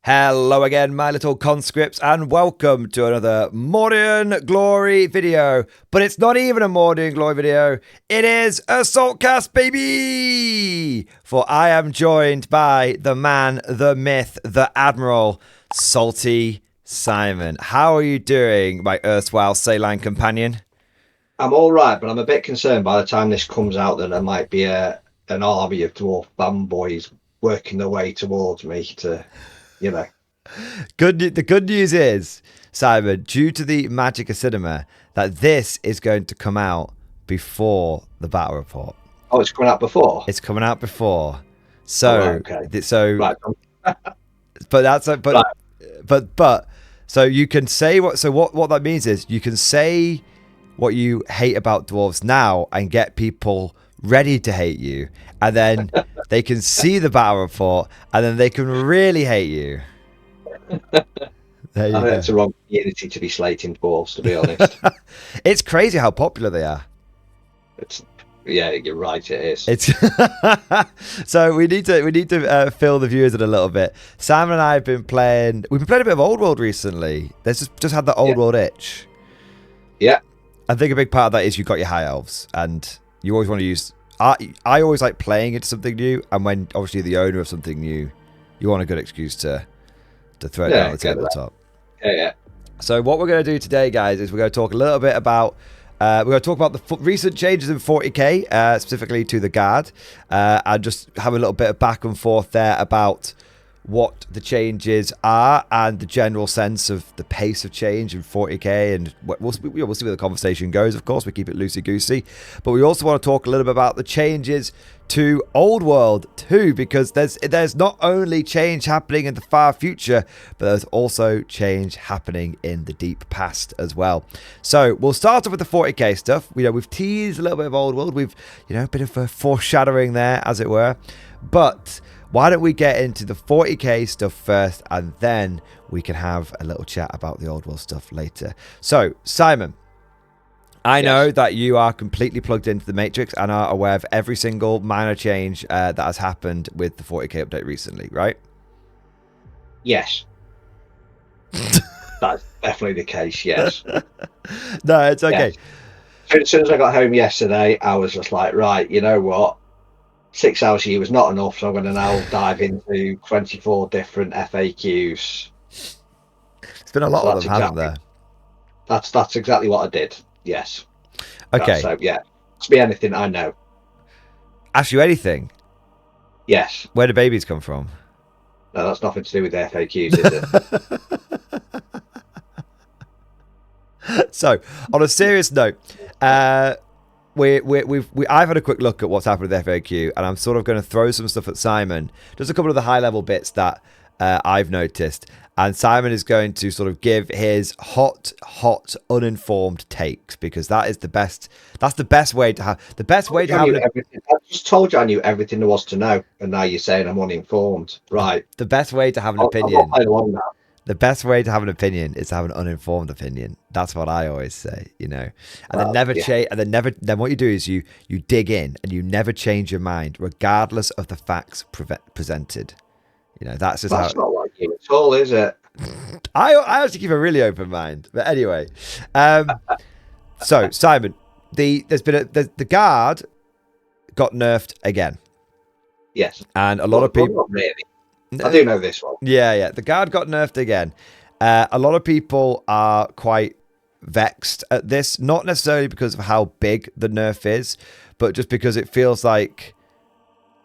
Hello again, my little conscripts, and welcome to another Mordian Glory video. But it's not even a Mordian Glory video, it is a SaltCast, baby! For I am joined by the man, the myth, the admiral, Salty Simon. How are you doing, my erstwhile saline companion? I'm all right, but I'm a bit concerned by the time this comes out that there might be an army of dwarf fanboys working their way towards me to... You know, the good news is, Simon, due to the magic of cinema, that this is going to come out before the battle report. Oh, it's coming out before. It's coming out before. So, okay. Right. But so you can say what. So what that means is you can say what you hate about dwarves now and get people ready to hate you, and then they can see the battle report and then they can really hate you. I think it's the wrong community to be slating dwarves, to be honest. It's crazy how popular they are. Yeah, you're right, it is. It's so we need to fill the viewers in a little bit. Sam and I have been playing. We've been playing a bit of Old World recently. There's just had the Old World itch. Yeah, I think a big part of that is you've got your high elves, and you always want to use. I always like playing into something new, and when obviously the owner of something new, you want a good excuse to throw it down the tabletop. Yeah. So what we're going to do today, guys, is we're going to talk a little bit about. We're going to talk about the recent changes in 40k, specifically to the Guard, and just have a little bit of back and forth there about what the changes are and the general sense of the pace of change in 40k, and we'll see where the conversation goes. Of course, we keep it loosey-goosey, but we also want to talk a little bit about the changes to Old World too, because there's not only change happening in the far future, but there's also change happening in the deep past as well. So we'll start off with the 40k stuff. We've teased a little bit of Old World. We've a bit of a foreshadowing there, as it were, but why don't we get into the 40k stuff first, and then we can have a little chat about the Old World stuff later. So, Simon, I know that you are completely plugged into the Matrix and are aware of every single minor change that has happened with the 40k update recently, right? Yes. That's definitely the case, yes. No, it's okay. Yes. As soon as I got home yesterday, I was just like, right, you know what? 6 hours a year was not enough, so I'm going to now dive into 24 different FAQs. It's been a lot of them, hasn't there? That's exactly what I did. Yes. Okay. So yeah, ask me anything I know. Ask you anything? Yes. Where do babies come from? No, that's nothing to do with the FAQs, is it? So, on a serious note, I've had a quick look at what's happened with FAQ, and I'm sort of going to throw some stuff at Simon. Just a couple of the high level bits that I've noticed, and Simon is going to sort of give his hot, uninformed takes, because that is the best. That's the best way to have I just told you I knew everything there was to know, and now you're saying I'm uninformed, right? The best way to have an opinion. I'm not The best way to have an opinion is to have an uninformed opinion. That's what I always say, and then never change. And then what you do is you dig in and you never change your mind, regardless of the facts presented. That's not like you at all, is it? I actually keep a really open mind. But anyway, so Simon, the Guard got nerfed again. Yes, and a lot of people. Not really. I do know this one. Yeah. The Guard got nerfed again. A lot of people are quite vexed at this, not necessarily because of how big the nerf is, but just because it feels like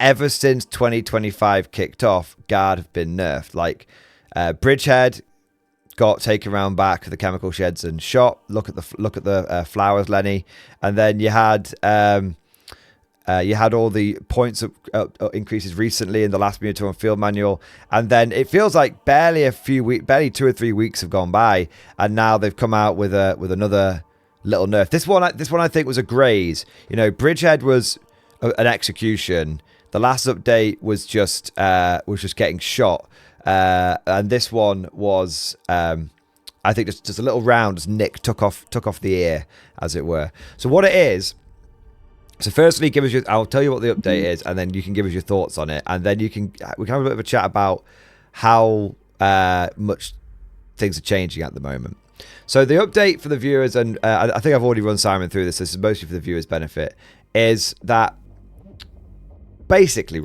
ever since 2025 kicked off, Guard have been nerfed. Like Bridgehead got taken around back to the chemical sheds and shot. Look at the flowers, Lenny, and then you had all the points of increases recently in the last Minotaur and Field Manual, and then it feels like barely 2 or 3 weeks have gone by, and now they've come out with another little nerf. This one I think was a graze. Bridgehead was an execution. The last update was just getting shot, and this one was I think just a little round as Nick took off the ear, as it were. So what it is. So firstly, I'll tell you what the update is, and then you can give us your thoughts on it, and then we can have a bit of a chat about how much things are changing at the moment. So the update for the viewers, and I think I've already run Simon through this. This is mostly for the viewers' benefit. Is that basically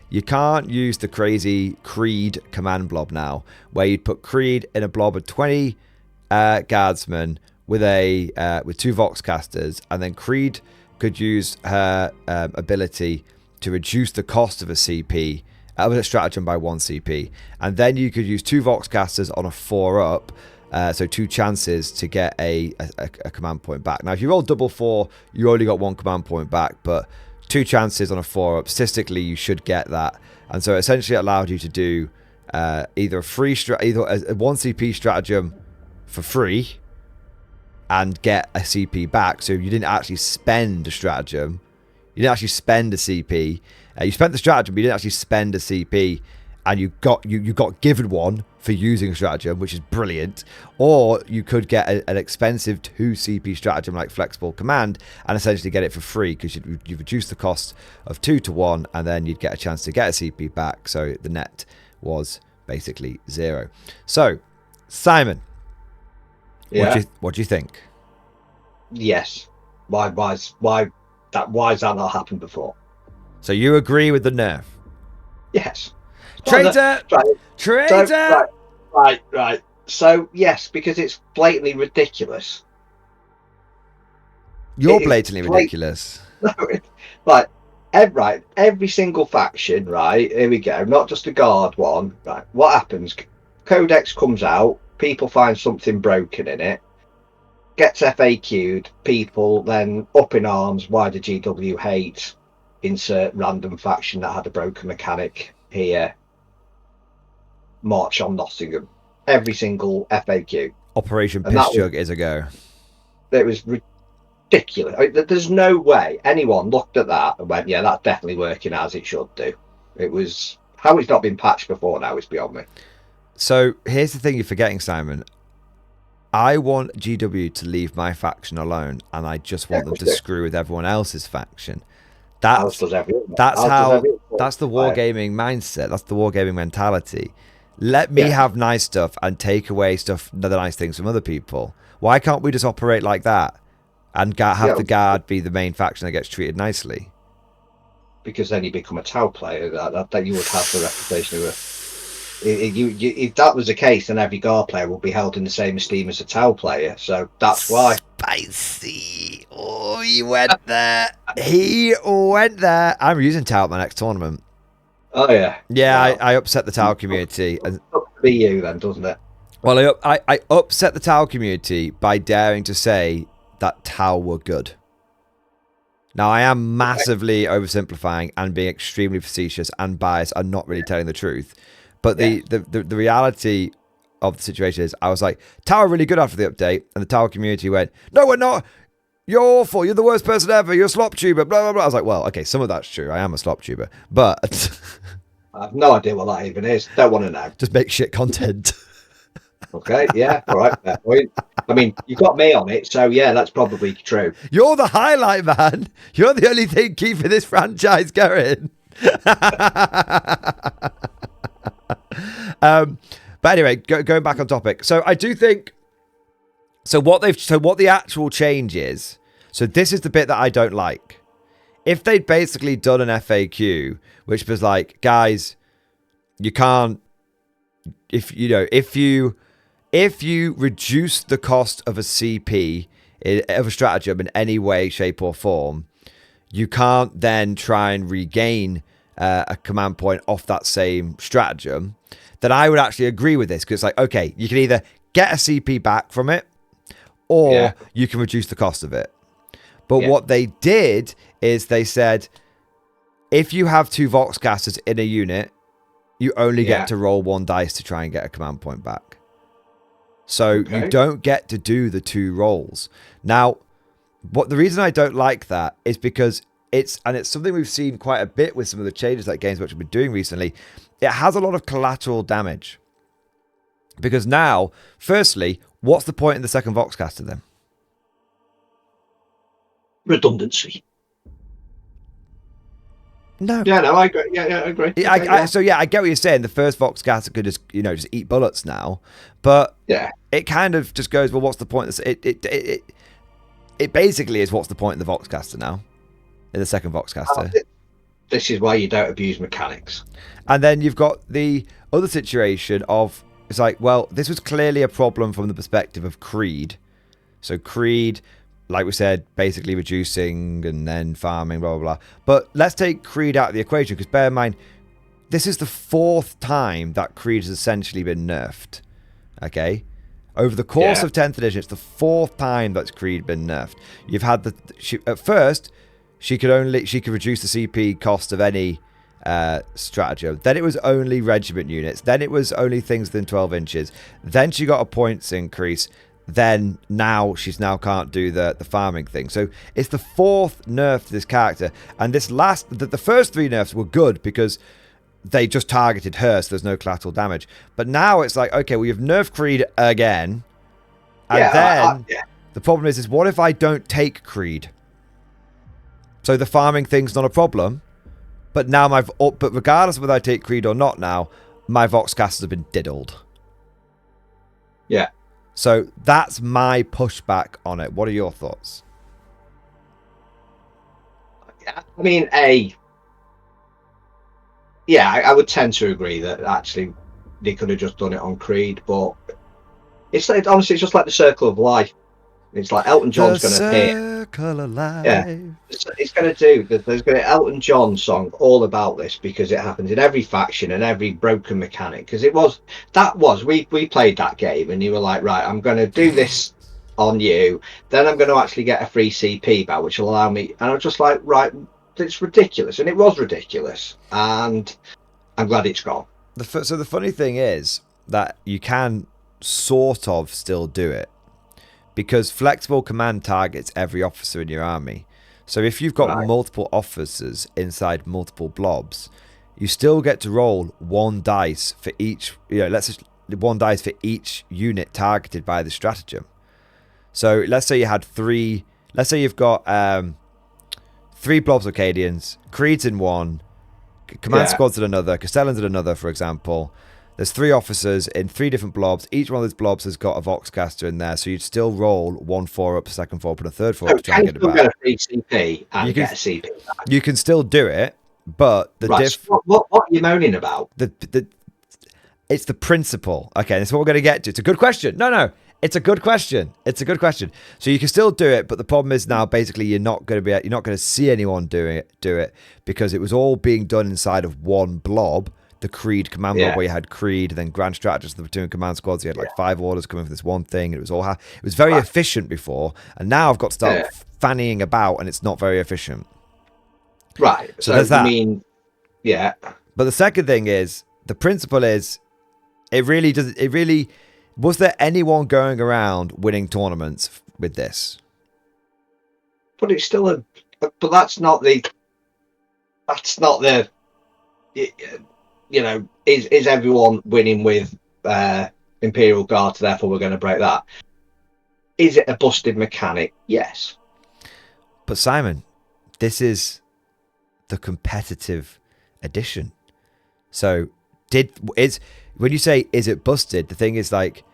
you can't use the crazy Creed command blob now, where you'd put Creed in a blob of 20 guardsmen with with 2 Voxcasters, and then Creed could use her ability to reduce the cost of a CP of a stratagem by 1 CP, and then you could use 2 Voxcasters on a 4-up, so 2 chances to get a command point back. Now, if you roll double 4, you only got 1 command point back, but 2 chances on a 4-up, statistically, you should get that. And so essentially it allowed you to do either a 1 CP stratagem for free and get a CP back. So you didn't actually spend a stratagem. You didn't actually spend a CP. You spent the stratagem, but you didn't actually spend a CP, and you got given one for using a stratagem, which is brilliant. Or you could get an expensive 2 CP stratagem like Flexible Command and essentially get it for free, because you've reduced the cost of 2 to 1, and then you'd get a chance to get a CP back. So the net was basically 0. So, Simon, what do you think? Yes. Why has that not happened before? So you agree with the nerf? Yes. Traitor! Traitor! So, right. So, yes, because it's blatantly ridiculous. You're blatantly ridiculous. Right. Every single faction, right? Here we go. Not just a guard one. Right. What happens? Codex comes out. People find something broken in it. Gets FAQ'd. People then up in arms. Why the GW hate? Insert random faction that had a broken mechanic here. March on Nottingham. Every single FAQ. Operation Piss Jug is a go. It was ridiculous. I mean, there's no way anyone looked at that and went, yeah, that's definitely working as it should do. It was... How it's not been patched before now is beyond me. So here's the thing you're forgetting, Simon. I want GW to leave my faction alone, and I just want them to screw with everyone else's faction. That's the wargaming mindset. That's the wargaming mentality. Let me have nice stuff and take away the nice things from other people. Why can't we just operate like that and have the guard be the main faction that gets treated nicely? Because then you become a Tau player. That you would have the reputation of a... If that was the case, then every guard player would be held in the same esteem as a Tau player. So that's why. Spicy. Oh, he went there. He went there. I'm using Tau at my next tournament. Oh, yeah. Yeah, wow. I upset the Tau community. It's up to be you then, doesn't it? Well, I upset the Tau community by daring to say that Tau were good. Now, I am massively oversimplifying and being extremely facetious and biased and not really telling the truth. But the reality of the situation is, I was like, Tau are really good after the update. And the Tau community went, no, we're not. You're awful. You're the worst person ever. You're a slop tuber. Blah, blah, blah. I was like, well, okay, some of that's true. I am a slop tuber. But I have no idea what that even is. Don't want to know. Just make shit content. Okay, yeah, all right. I mean, you got me on it, so yeah, that's probably true. You're the highlight, man. You're the only thing keeping this franchise going. But anyway, going back on topic. So I do think... So what the actual change is... So this is the bit that I don't like. If they'd basically done an FAQ, which was like, guys, you can't... If you reduce the cost of a CP, of a stratagem in any way, shape or form, you can't then try and regain a command point off that same stratagem, then I would actually agree with this, because it's like, okay, you can either get a CP back from it, or you can reduce the cost of it. But what they did is they said, if you have 2 Voxcasters in a unit, you only get to roll 1 dice to try and get a command point back. So you don't get to do the 2 rolls. Now, the reason I don't like that is because it's something we've seen quite a bit with some of the changes that Games Workshop have been doing recently. It has a lot of collateral damage. Because now, firstly, what's the point in the second Voxcaster then? Redundancy. No. Yeah, no, I agree. Yeah, I agree. So I get what you're saying. The first Voxcaster could just just eat bullets now, but yeah, it kind of just goes, well, what's the point? It basically is, what's the point of the Voxcaster now? In the second Voxcaster. This is why you don't abuse mechanics. And then you've got the other situation of, it's like, well, this was clearly a problem from the perspective of Creed. So Creed, like we said, basically reducing and then farming, blah, blah, blah. But let's take Creed out of the equation, because bear in mind, this is the 4th time that Creed has essentially been nerfed. Okay? Over the course of 10th edition, it's the 4th time that's Creed been nerfed. You've had at first, she could reduce the CP cost of any stratagem. Then it was only regiment units. Then it was only things within 12 inches. Then she got a points increase. Then she can't do the farming thing. So it's the 4th nerf to this character. And this the first 3 nerfs were good because they just targeted her, so there's no collateral damage. But now it's like, okay, well, you've nerfed Creed again. And the problem is what if I don't take Creed? So the farming thing's not a problem. But now but regardless of whether I take Creed or not now, my Voxcasters have been diddled. Yeah. So that's my pushback on it. What are your thoughts? I mean, I would tend to agree that actually they could have just done it on Creed, but it's like, honestly, it's just like the circle of life. It's like Elton John's going to hit. Circle of life. Yeah, it's going to do. There's going to Elton John song all about this because it happens in every faction and every broken mechanic. Because we played that game and you were like, right, I'm going to do this on you. Then I'm going to actually get a free CP back, which will allow me. And I'm just like, right, it's ridiculous, and it was ridiculous. And I'm glad it's gone. So the funny thing is that you can sort of still do it. Because flexible command targets every officer in your army. So if you've got multiple officers inside multiple blobs, you still get to roll 1 dice for each, let's just 1 dice for each unit targeted by the stratagem. So let's say you had 3, let's say you've got 3 blobs Acadians, Creeds in 1, command squads in another, Castellans in another, for example. There's 3 officers in 3 different blobs. Each one of those blobs has got a Voxcaster in there, so you'd still roll 1 4-up, a second 4-up, and a third 4-up to try and get it back. Get a free CP and get a CP back. You can still do it, but what are you moaning about? It's the principle. Okay, that's what we're going to get to. It's a good question. No, it's a good question. It's a good question. So you can still do it, but the problem is now basically you're not going to see anyone do it because it was all being done inside of 1 blob. The Creed command blob where you had Creed, then Grand Strategist, the platoon command squads. You had like 5 orders coming for this one thing. It was it was very efficient before, and now I've got to start fannying about, and it's not very efficient. Right. So there's that. But the second thing is the principle is was there anyone going around winning tournaments with this? But it's still but that's not the is everyone winning with Imperial Guard, therefore we're going to break that? Is it a busted mechanic? Yes. But Simon, this is the competitive edition. So when you say is it busted, the thing is like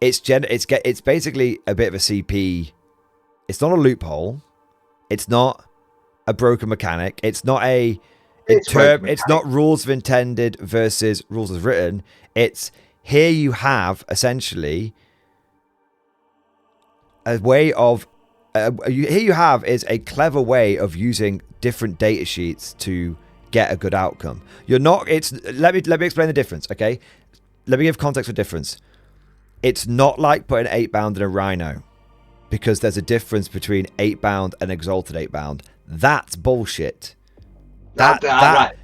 it's basically a bit of a CP. It's not a loophole. It's not a broken mechanic. It's not it's not rules of intended versus rules as written. It's here you have essentially a way of here you have is a clever way of using different data sheets to get a good outcome. You're not. Let me explain the difference. Okay, let me give context for difference. It's not like putting 8-bound in a Rhino, because there's a difference between 8-bound and exalted 8-bound. That's bullshit. Right. Do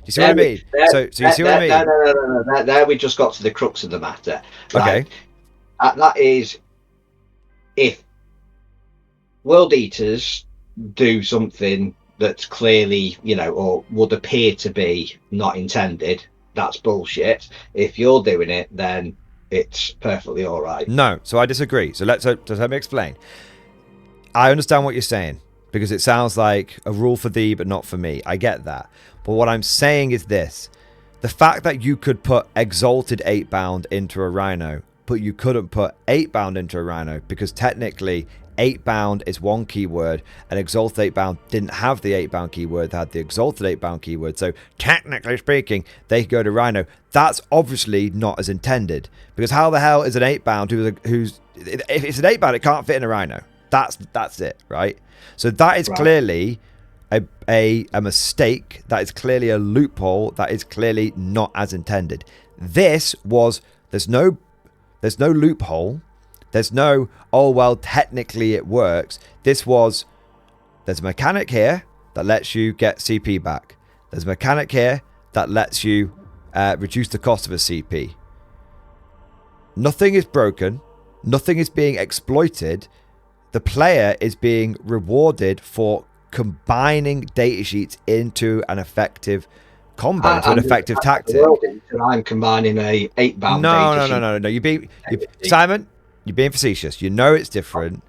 you see what I mean? So you see what I mean? No. There we just got to the crux of the matter. Right? Okay. That is, if World Eaters do something that's clearly, or would appear to be not intended, that's bullshit. If you're doing it, then it's perfectly all right. No, so I disagree. So let me explain. I understand what you're saying, because it sounds like a rule for thee but not for me. I get that. But what I'm saying is this. The fact that you could put Exalted 8-bound into a Rhino, but you couldn't put 8-bound into a Rhino, because technically 8-bound is one keyword, and Exalted 8-bound didn't have the 8-bound keyword, they had the Exalted 8-bound keyword. So technically speaking, they could go to Rhino. That's obviously not as intended, because how the hell is an 8-bound who's if it's an 8-bound, it can't fit in a Rhino. That's it, right? So that is clearly a mistake. That is clearly a loophole. That is clearly not as intended. This was, there's no loophole. There's no, oh, well, technically it works. This was, there's a mechanic here that lets you get CP back. There's a mechanic here that lets you reduce the cost of a CP. Nothing is broken. Nothing is being exploited. The player is being rewarded for combining datasheets into an effective combo, into an effective tactic. I'm combining a 8-bound datasheet. No. Simon, you're being facetious. You know it's different.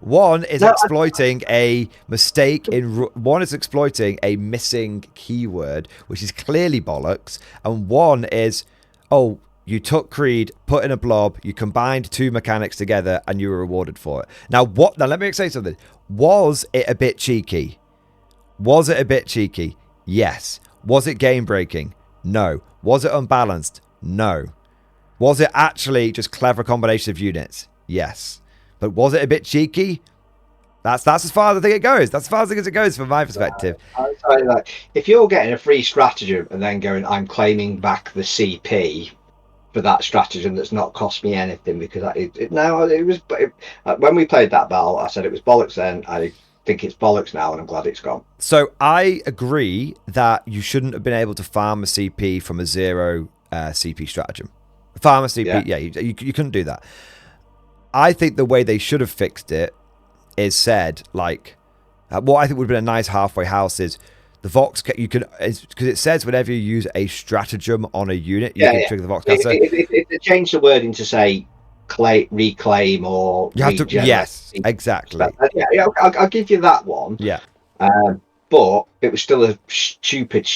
One is exploiting a mistake one is exploiting a missing keyword, which is clearly bollocks, and one is, oh, you took Creed, put in a blob, you combined two mechanics together, and you were rewarded for it. Now, let me say something. Was it a bit cheeky? Yes. Was it game-breaking? No. Was it unbalanced? No. Was it actually just clever combination of units? Yes. But was it a bit cheeky? That's as far as I think it goes. That's as far as I think it goes from my perspective. If you're getting a free stratagem and then going, I'm claiming back the CP for that stratagem that's not cost me anything, because when we played that battle, I said it was bollocks then. I think it's bollocks now, and I'm glad it's gone. So I agree that you shouldn't have been able to farm a CP from a 0 CP stratagem. Farm a CP, yeah, you couldn't do that. I think the way they should have fixed it is said, like, what I think would have been a nice halfway house is the Vox, you can, because it says whenever you use a stratagem on a unit, you can trigger the Vox caster. If they change the wording to say reclaim or you have to, yes, exactly. I'll give you that one. Yeah. But it was still a stupid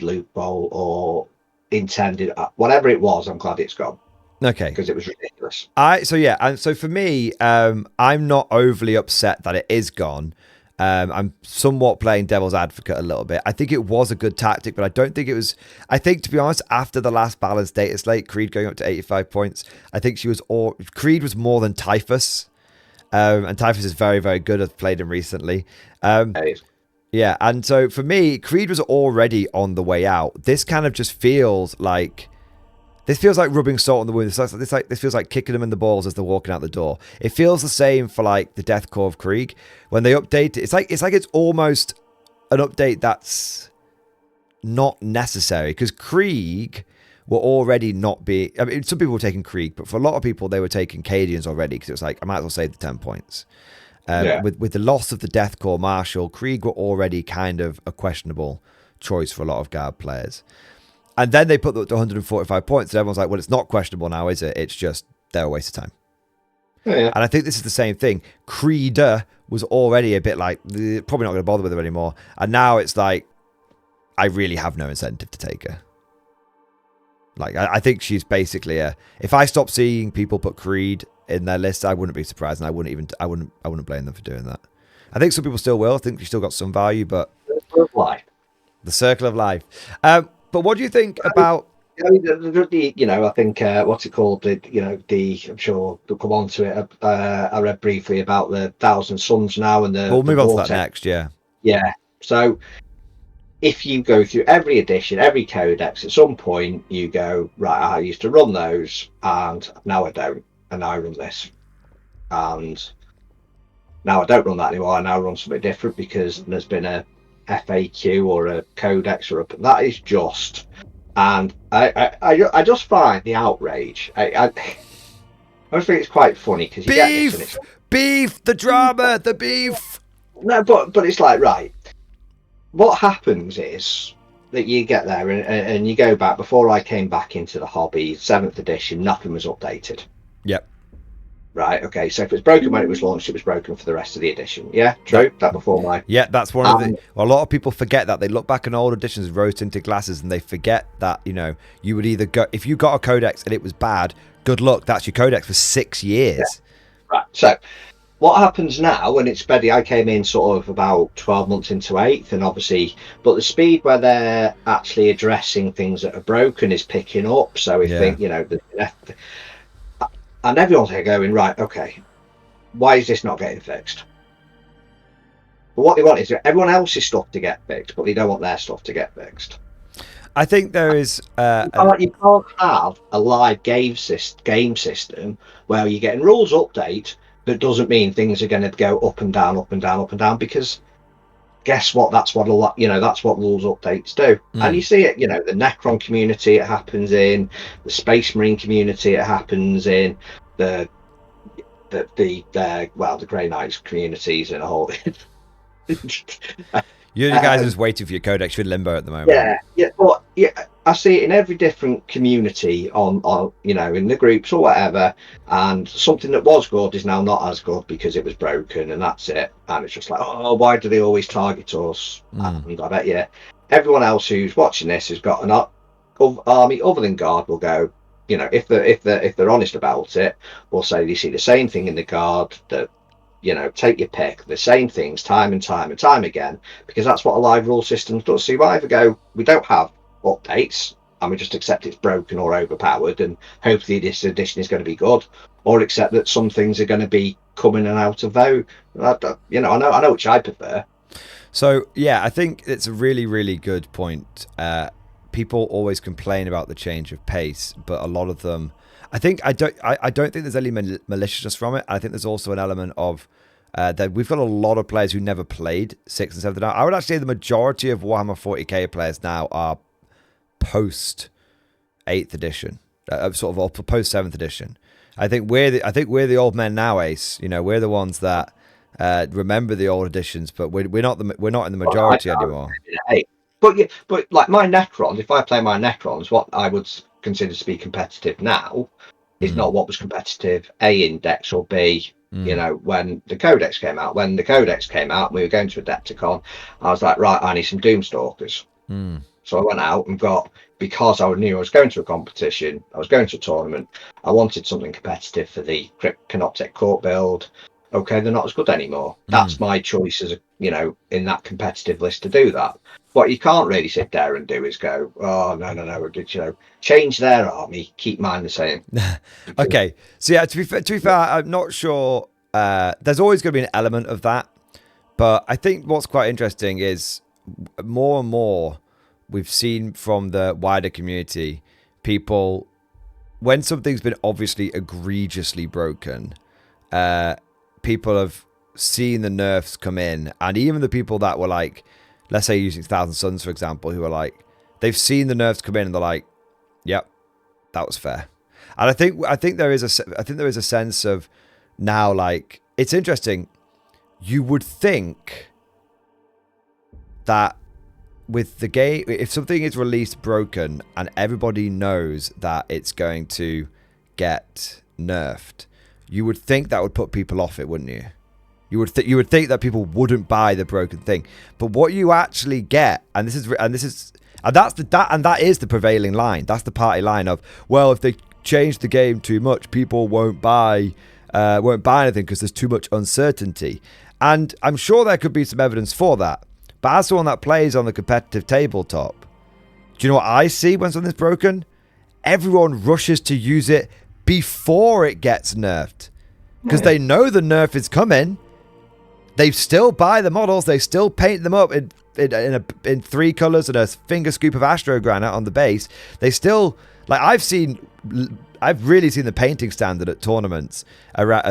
loophole or intended, whatever it was. I'm glad it's gone. Okay. Because it was ridiculous. And so for me, I'm not overly upset that it is gone. I'm somewhat playing devil's advocate a little bit. I think it was a good tactic, but I don't think it was. I think, to be honest, after the last balanced data slate, Creed going up to 85 points, I think Creed was more than Typhus. And Typhus is very, very good. I've played him recently. Yeah, and so for me, Creed was already on the way out. This kind of just feels like. This feels like rubbing salt on the wound. This feels like kicking them in the balls as they're walking out the door. It feels the same for like the Death Core of Krieg. When they update it, it's like it's almost an update that's not necessary, because Krieg were already not being. I mean, some people were taking Krieg, but for a lot of people, they were taking Cadians already, because it was like, I might as well save the 10 points. With the loss of the Death Core Marshal, Krieg were already kind of a questionable choice for a lot of Guard players. And then they put the 145 points, and everyone's like, well, it's not questionable now, is it? It's just, they're a waste of time. Yeah. And I think this is the same thing. Creeder was already a bit like, probably not going to bother with her anymore. And now it's like, I really have no incentive to take her. Like, I think she's basically if I stop seeing people put Creed in their list, I wouldn't be surprised, and I wouldn't blame them for doing that. I think some people still will. I think she's still got some value, but the circle of life. But what do you think about? I think what's it called? I'm sure we'll come on to it. I read briefly about the Thousand Suns now, and we'll move on to that next. Yeah. Yeah. So if you go through every edition, every codex, at some point you go, right, I used to run those, and now I don't, and now I run this, and now I don't run that anymore. I now run something different because there's been a FAQ or a codex that is just, and I just find the outrage. I just think it's quite funny, because you get this, and it's beef, the drama, the beef. No, but it's like, right, what happens is that you get there and you go back. Before I came back into the hobby, 7th edition, nothing was updated. Yep. right? Okay, so if it's broken when it was launched, it was broken for the rest of the edition. Yeah, true. That before my. Yeah, that's one of the. Well, a lot of people forget that. They look back on old editions, rose tinted glasses, and they forget that you would either go if you got a codex and it was bad. Good luck. That's your codex for 6 years. Yeah. Right. So, what happens now when it's Betty? I came in sort of about 12 months into 8th, and obviously, but the speed where they're actually addressing things that are broken is picking up. So we think, and everyone's here going, right, okay, why is this not getting fixed? But what they want is everyone else's stuff to get fixed, but they don't want their stuff to get fixed. I think there is. You can't have a live game system where you're getting rules update. That doesn't mean things are going to go up and down, up and down, up and down. Because guess what? That's what that's what rules updates do. And you see it. The Necron community it happens in, the Space Marine community it happens in, the Grey Knights communities in a whole. You guys are just waiting for your codex. You're in limbo at the moment. But I see it in every different community on in the groups or whatever. And something that was good is now not as good because it was broken, and that's it. And it's just like, oh, why do they always target us? And I bet you everyone else who's watching this has got an army other than Guard will go. If they're honest about it, will say they see the same thing in the Guard that. Take your pick, the same things time and time and time again, because that's what a live rule system does. So you either go, we don't have updates, and we just accept it's broken or overpowered, and hopefully this edition is going to be good, or accept that some things are going to be coming and out of vote. I know which I prefer. So yeah, I think it's a really, really good point. People always complain about the change of pace, but a lot of them. I don't think there's any maliciousness from it. I think there's also an element of that we've got a lot of players who never played 6th and 7th. Now, I would actually say the majority of Warhammer 40k players now are post 8th edition, sort of post 7th edition. I think we're the old men now, Ace. We're the ones that remember the old editions, but we're not in the majority anymore. But like my Necrons, if I play my Necrons, what I would consider to be competitive now is not what was competitive A index or B. When the Codex came out. When the Codex came out, we were going to Adepticon. I was like, right, I need some Doomstalkers. So I went out and because I knew I was going to a competition, I was going to a tournament. I wanted something competitive for the Canoptek Court build. Okay, they're not as good anymore. That's my choice as in that competitive list to do that. What you can't really sit there and do is go, oh no, change their army, keep mine the same. Okay, so yeah, to be fair, I'm not sure. There's always going to be an element of that, but I think what's quite interesting is more and more we've seen from the wider community, people when something's been obviously egregiously broken. People have seen the nerfs come in, and even the people that were like, let's say using Thousand Suns for example, who are like, they've seen the nerfs come in and they're like, yep, that was fair. And I think there is a sense of now, like, it's interesting. You would think that with the game, if something is released broken and everybody knows that it's going to get nerfed, you would think that would put people off it, wouldn't you? You would think that people wouldn't buy the broken thing. But what you actually get, and that is the prevailing line. That's the party line of, well, if they change the game too much, people won't buy anything because there's too much uncertainty. And I'm sure there could be some evidence for that. But as someone that plays on the competitive tabletop, do you know what I see when something's broken? Everyone rushes to use it before it gets nerfed, because they know the nerf is coming. They still buy the models. They still paint them up in 3 colors and a finger scoop of Astro Granite on the base. They still, like, I've really seen the painting standard at tournaments around,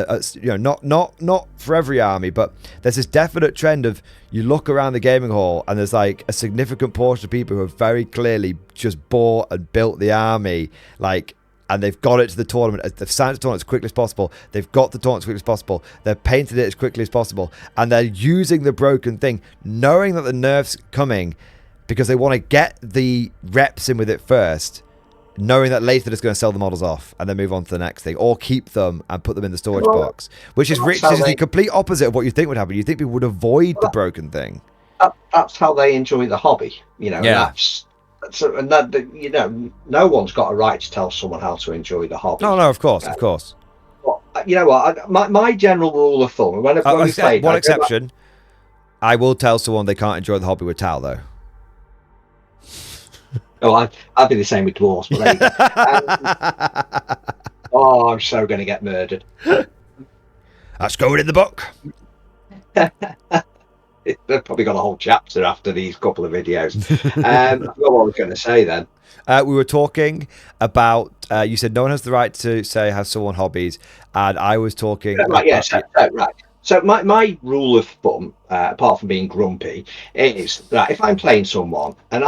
not for every army, but there's this definite trend of, you look around the gaming hall and there's like a significant portion of people who have very clearly just bought and built the army, like, and they've got it to the tournament. They've signed the tournament as quickly as possible. They've got the tournament as quickly as possible. They've painted it as quickly as possible. And they're using the broken thing, knowing that the nerf's coming, because they want to get the reps in with it first. knowing that later they're just going to sell the models off and then move on to the next thing, or keep them and put them in the storage box, which is the complete opposite of what you think would happen. You think people would avoid the broken thing. That's how they enjoy the hobby, Yeah. And that, no one's got a right to tell someone how to enjoy the hobby. No, of course, of course. But you know what? My general rule of thumb, when we played, one exception, I will tell someone they can't enjoy the hobby with Tal, though. Oh, I'd be the same with dwarves, but there you go. I'm so going to get murdered. That's going in the book. They've probably got a whole chapter after these couple of videos. I forgot what I was going to say then. We were talking about, you said no one has the right to say has someone hobbies, and I was talking... Right, yes, right. So my rule of thumb, apart from being grumpy, is that if I'm playing someone, and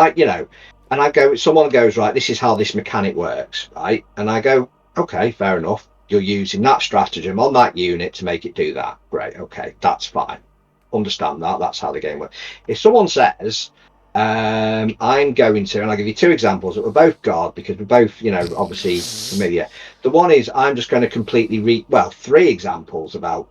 someone goes, right, this is how this mechanic works, right? And I go, okay, fair enough. You're using that stratagem on that unit to make it do that. Great, okay, that's fine. Understand that. That's how the game works. If someone says, I'm going to, and I'll give you two examples that were both guard, because we're both, obviously familiar. The one is I'm just going to completely three examples about,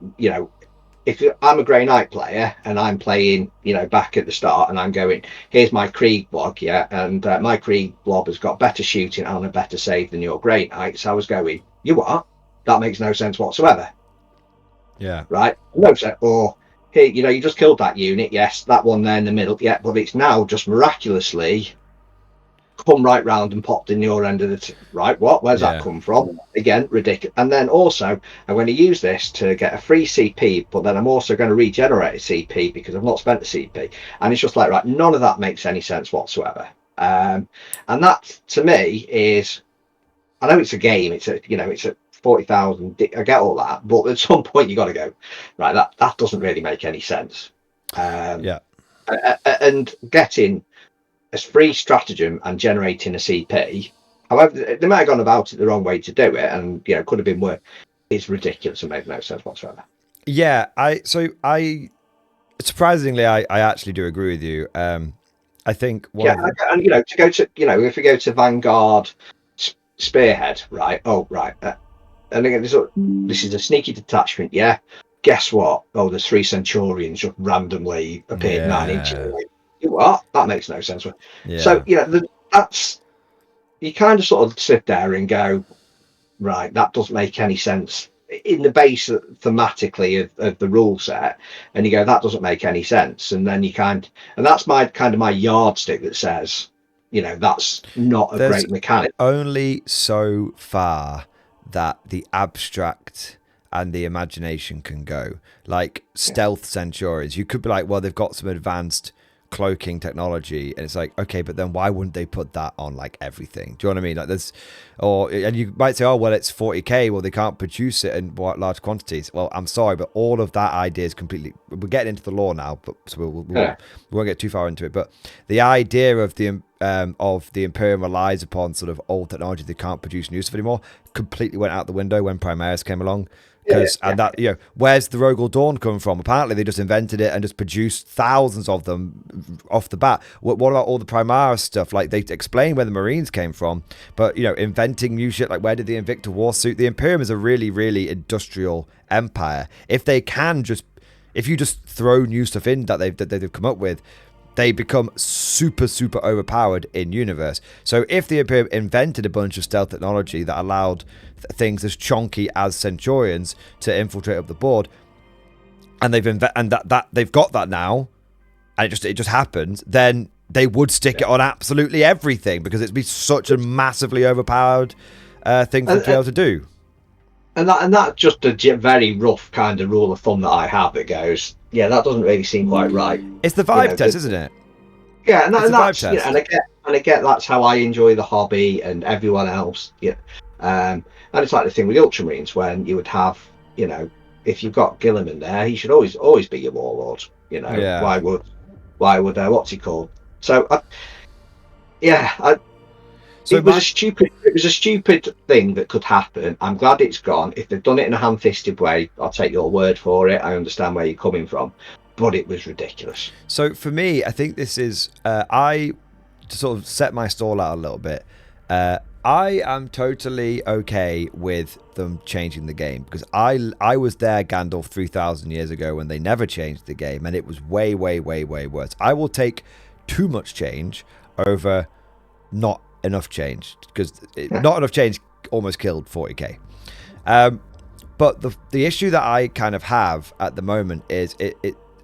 if I'm a Grey Knight player and I'm playing, back at the start, and I'm going, here's my Krieg blob, and my Krieg blob has got better shooting and a better save than your Grey Knight. So I was going, you what? That makes no sense whatsoever. Yeah. Right? No sense. Or, here, you just killed that unit. Yes, that one there in the middle. Yeah, but it's now just miraculously come right round and popped in your end of the right. What? Where's that come from? Again, ridiculous. And then also, I'm going to use this to get a free CP, but then I'm also going to regenerate a CP because I've not spent the CP. And it's just like, right, none of that makes any sense whatsoever. And that to me is, I know it's a game. It's a 40,000. I get all that, but at some point you got to go, right, that doesn't really make any sense. And getting a free stratagem and generating a CP, however they might have gone about it the wrong way to do it, and could have been worse, it's ridiculous and made no sense whatsoever. I surprisingly I actually do agree with you. I think to go to if we go to Vanguard Spearhead, right? Oh, right. And again, this is a sneaky detachment, yeah. Guess what? Oh, there's 3 Centurions just randomly appeared 9 inches away. What? That makes no sense. Yeah. So that's, you kind of sort of sit there and go, right, that doesn't make any sense in the base thematically of the rule set, and you go, that doesn't make any sense, and then and that's my yardstick that says, that's not a great mechanic. Only so far that the abstract and the imagination can go. Like stealth Centurions, you could be like, well, they've got some advanced cloaking technology, and it's like, okay, but then why wouldn't they put that on like everything? Do you know what I mean? Like and you might say, oh well, it's 40k, well they can't produce it in large quantities. Well, I'm sorry, but all of that idea is completely, we're getting into the law now, but so we won't get too far into it, but the idea of the Imperium relies upon sort of old technology they can't produce new stuff anymore completely went out the window when Primaris came along. Where's the Rogal Dawn come from? Apparently they just invented it and just produced thousands of them off the bat. What about all the Primaris stuff? Like, they explain where the Marines came from, but inventing new shit, like where did the Invicta War suit? The Imperium is a really, really industrial empire. If you just throw new stuff in that they've come up with, they become super, super overpowered in universe. So if the Imperium invented a bunch of stealth technology that allowed things as chonky as Centurions to infiltrate up the board, and they've got that now, and it just happens, then they would stick it on absolutely everything, because it'd be such a massively overpowered thing for them to be able to do. And that's just a very rough kind of rule of thumb that I have that goes, yeah, that doesn't really seem quite right. It's the vibe test, isn't it? Yeah, and that's and I get that's how I enjoy the hobby and everyone else. Yeah, and it's like the thing with the Ultramarines, when you would have, if you've got Gilliman there, he should always be your warlord. Why would what's he called? So it was a stupid thing that could happen. I'm glad it's gone. If they've done it in a ham-fisted way, I'll take your word for it. I understand where you're coming from, but it was ridiculous. So for me, I think this is to sort of set my stall out a little bit. I am totally okay with them changing the game, because I was there, Gandalf, 3,000 years ago when they never changed the game, and it was way, way, way, way worse. I will take too much change over not enough change, because not enough change almost killed 40k. But the issue that I kind of have at the moment is it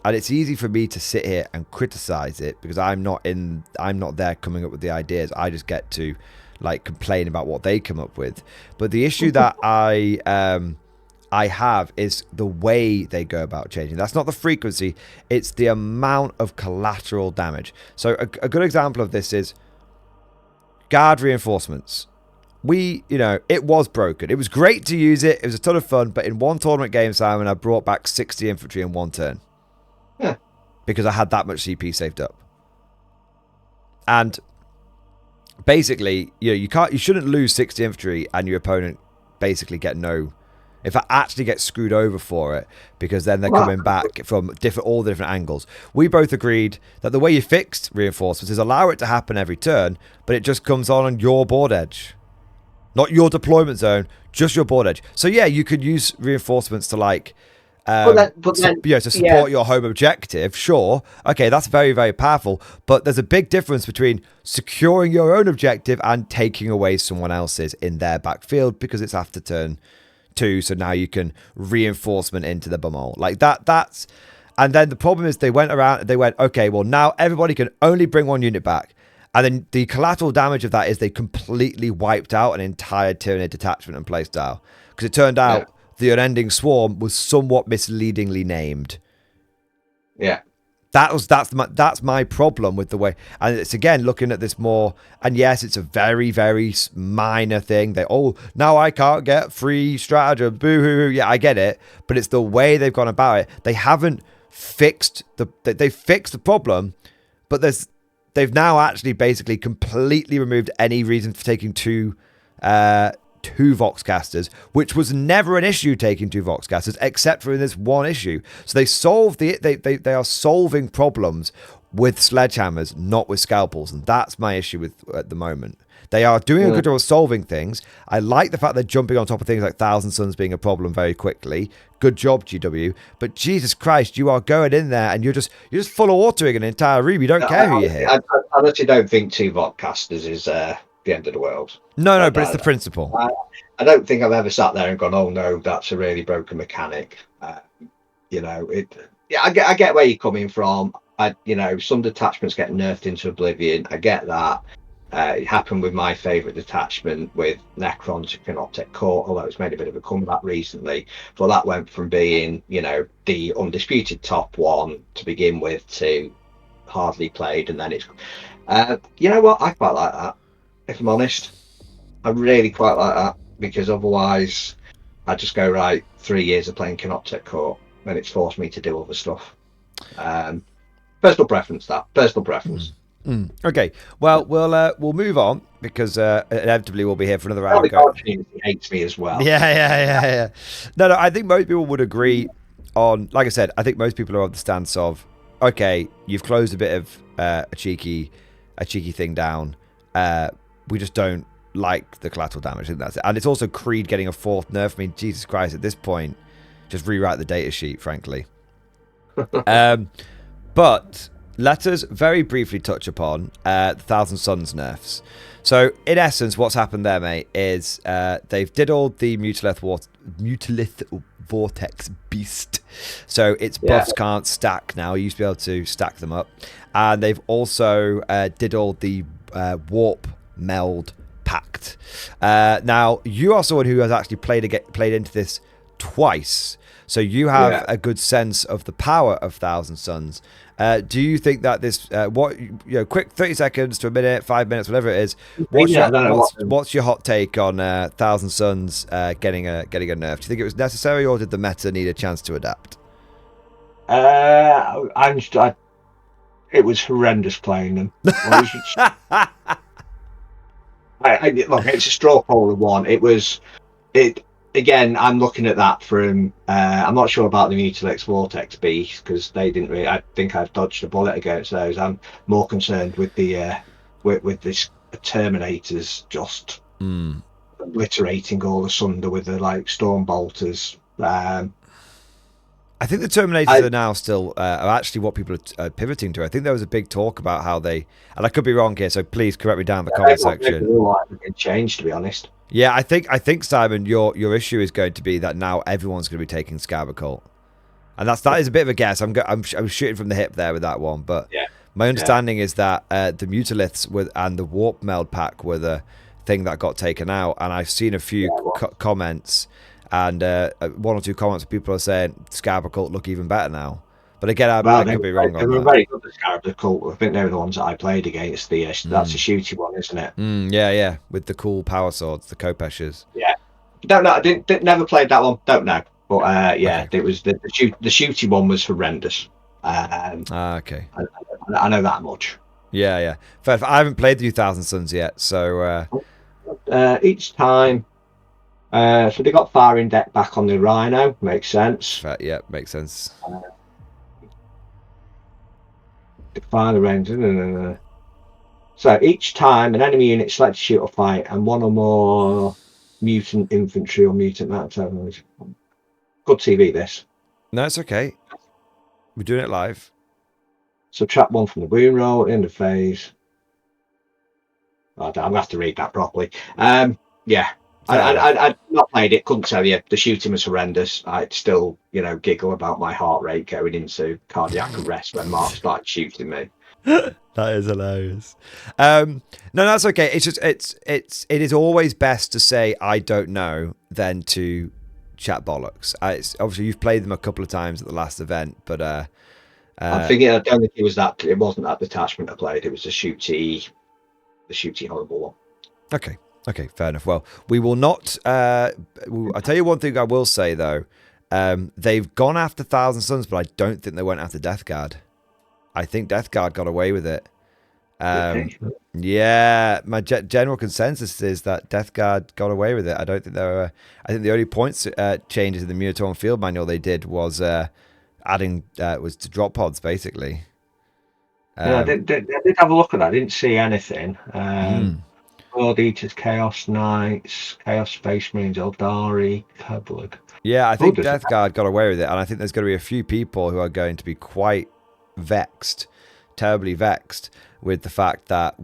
and it's easy for me to sit here and criticize it, because I'm not there coming up with the ideas. I just get to like complain about what they come up with. But the issue that I have is the way they go about changing. That's not the frequency, it's the amount of collateral damage. So a good example of this is guard reinforcements. It was broken. It was great to use it. It was a ton of fun. But in one tournament game, Simon, I brought back 60 infantry in one turn. Yeah. Because I had that much CP saved up. And basically, you shouldn't lose 60 infantry and your opponent basically get no... If I actually get screwed over for it, because then they're coming back from all the different angles. We both agreed that the way you fixed reinforcements is allow it to happen every turn, but it just comes on your board edge. Not your deployment zone, just your board edge. So yeah, you could use reinforcements to to support your home objective. Sure, okay, that's very, very powerful. But there's a big difference between securing your own objective and taking away someone else's in their backfield, because it's after turn 2. So now you can reinforcement into the bumhole like that. And then the problem is they went, okay, well now everybody can only bring one unit back. And then the collateral damage of that is they completely wiped out an entire Tyranid detachment and playstyle. Because it turned out the Unending Swarm was somewhat misleadingly named. Yeah. That's my problem with the way. And it's, again, looking at this more. And yes, it's a very, very minor thing. Now I can't get free stratagem. Boo-hoo-hoo. Yeah, I get it. But it's the way they've gone about it. They haven't fixed they've fixed the problem, but they've now actually basically completely removed any reason for taking two Voxcasters, which was never an issue, taking two Voxcasters, except for in this one issue. So they are solving problems with sledgehammers, not with scalpels, and that's my issue with at the moment. They are doing a good job of solving things. I like the fact they're jumping on top of things like Thousand Suns being a problem very quickly. Good job, GW. But Jesus Christ, you are going in there and you're just full autoing an entire room. You don't care who you hit. I honestly don't think two Vodcasters is the end of the world. No, but it's the principle. I don't think I've ever sat there and gone, oh no, that's a really broken mechanic. I get where you're coming from. Some detachments get nerfed into oblivion. I get that. It happened with my favourite detachment with Necrons who cannot take court, although it's made a bit of a comeback recently. But that went from being, the undisputed top one to begin with to hardly played, and then it's... you know what? I quite like that, if I'm honest. I really quite like that, because otherwise I just go, right, 3 years of playing cannot take court, and it's forced me to do other stuff. Personal preference, Personal preference. Okay, well, we'll move on, because inevitably we'll be here for another hour. The community hates me as well. Yeah. No, I think most people would agree on, like I said, I think most people are on the stance of, okay, you've closed a bit of a cheeky thing down. We just don't like the collateral damage. I think that's it. And it's also Creed getting a 4th nerf. I mean, Jesus Christ, at this point, just rewrite the data sheet, frankly. But let us very briefly touch upon the Thousand Suns nerfs. So, in essence, what's happened there, mate, is they've diddled the Mutalith Vortex Beast. So, its buffs can't stack now. You used to be able to stack them up. And they've also diddled the Warp Meld Pact. Now, you are someone who has actually played into this twice. So, you have a good sense of the power of Thousand Suns. Do you think that this, quick 30 seconds to a minute, 5 minutes, whatever it is, what's your hot take on Thousand Suns getting a nerf? Do you think it was necessary, or did the meta need a chance to adapt? It was horrendous playing them. Look, it's a straw poll of one. Again, I'm looking at that from. I'm not sure about the Mutalix Vortex Beast, because they didn't really. I think I've dodged a bullet against those. I'm more concerned with the with this Terminators just obliterating all asunder with the like storm bolters. I think the Terminators are now still are actually what people are pivoting to. I think there was a big talk about how they, and I could be wrong here, so please correct me down in the comment section. They've changed, to be honest. Yeah, I think Simon, your issue is going to be that now everyone's going to be taking Scarab Cult, and that is a bit of a guess. I'm shooting from the hip there with that one, but my understanding is that the Mutaliths and the Warp Meld pack were the thing that got taken out, and I've seen a few comments. And one or two comments, people are saying Scarab Cult look even better now. But again, I could be wrong on that. They were very good at Scarab Cult. I think they were the ones that I played against. That's a shooty one, isn't it? Yeah, with the cool power swords, the Kopeshers. Yeah, don't know. I never played that one. Don't know. But it was the shooty one was horrendous. Okay. I know that much. Yeah. Fair, I haven't played the 2000 Suns yet, so each time. So they got firing deck back on the Rhino. Makes sense. Yeah, makes sense. Fire the range. So each time an enemy unit selects shoot or fight, and one or more mutant infantry or mutant that technology. Good TV, this. No, it's okay. We're doing it live. Subtract one from the wound roll. End of phase. Oh, I'm gonna have to read that properly. Yeah. I'd not played it, couldn't tell you. The shooting was horrendous. I'd still, giggle about my heart rate going into cardiac arrest when Mark started shooting me. That is hilarious. No, that's okay. It's just it is always best to say I don't know than to chat bollocks. Obviously you've played them a couple of times at the last event, but I'm thinking I don't think it wasn't that detachment I played. It was the shooty horrible one. Okay, fair enough. Well, we will not. I'll tell you one thing I will say, though. They've gone after Thousand Suns, but I don't think they went after Death Guard. I think Death Guard got away with it. Yeah, my general consensus is that Death Guard got away with it. I don't think there were. I think the only points changes in the Minotaur field manual they did was adding was to drop pods, basically. I did have a look at that. I didn't see anything. World Eaters, Chaos Knights, Chaos Space Marines, Eldari, Kablag. Yeah, I think Death Guard got away with it, and I think there's going to be a few people who are going to be quite vexed, terribly vexed, with the fact that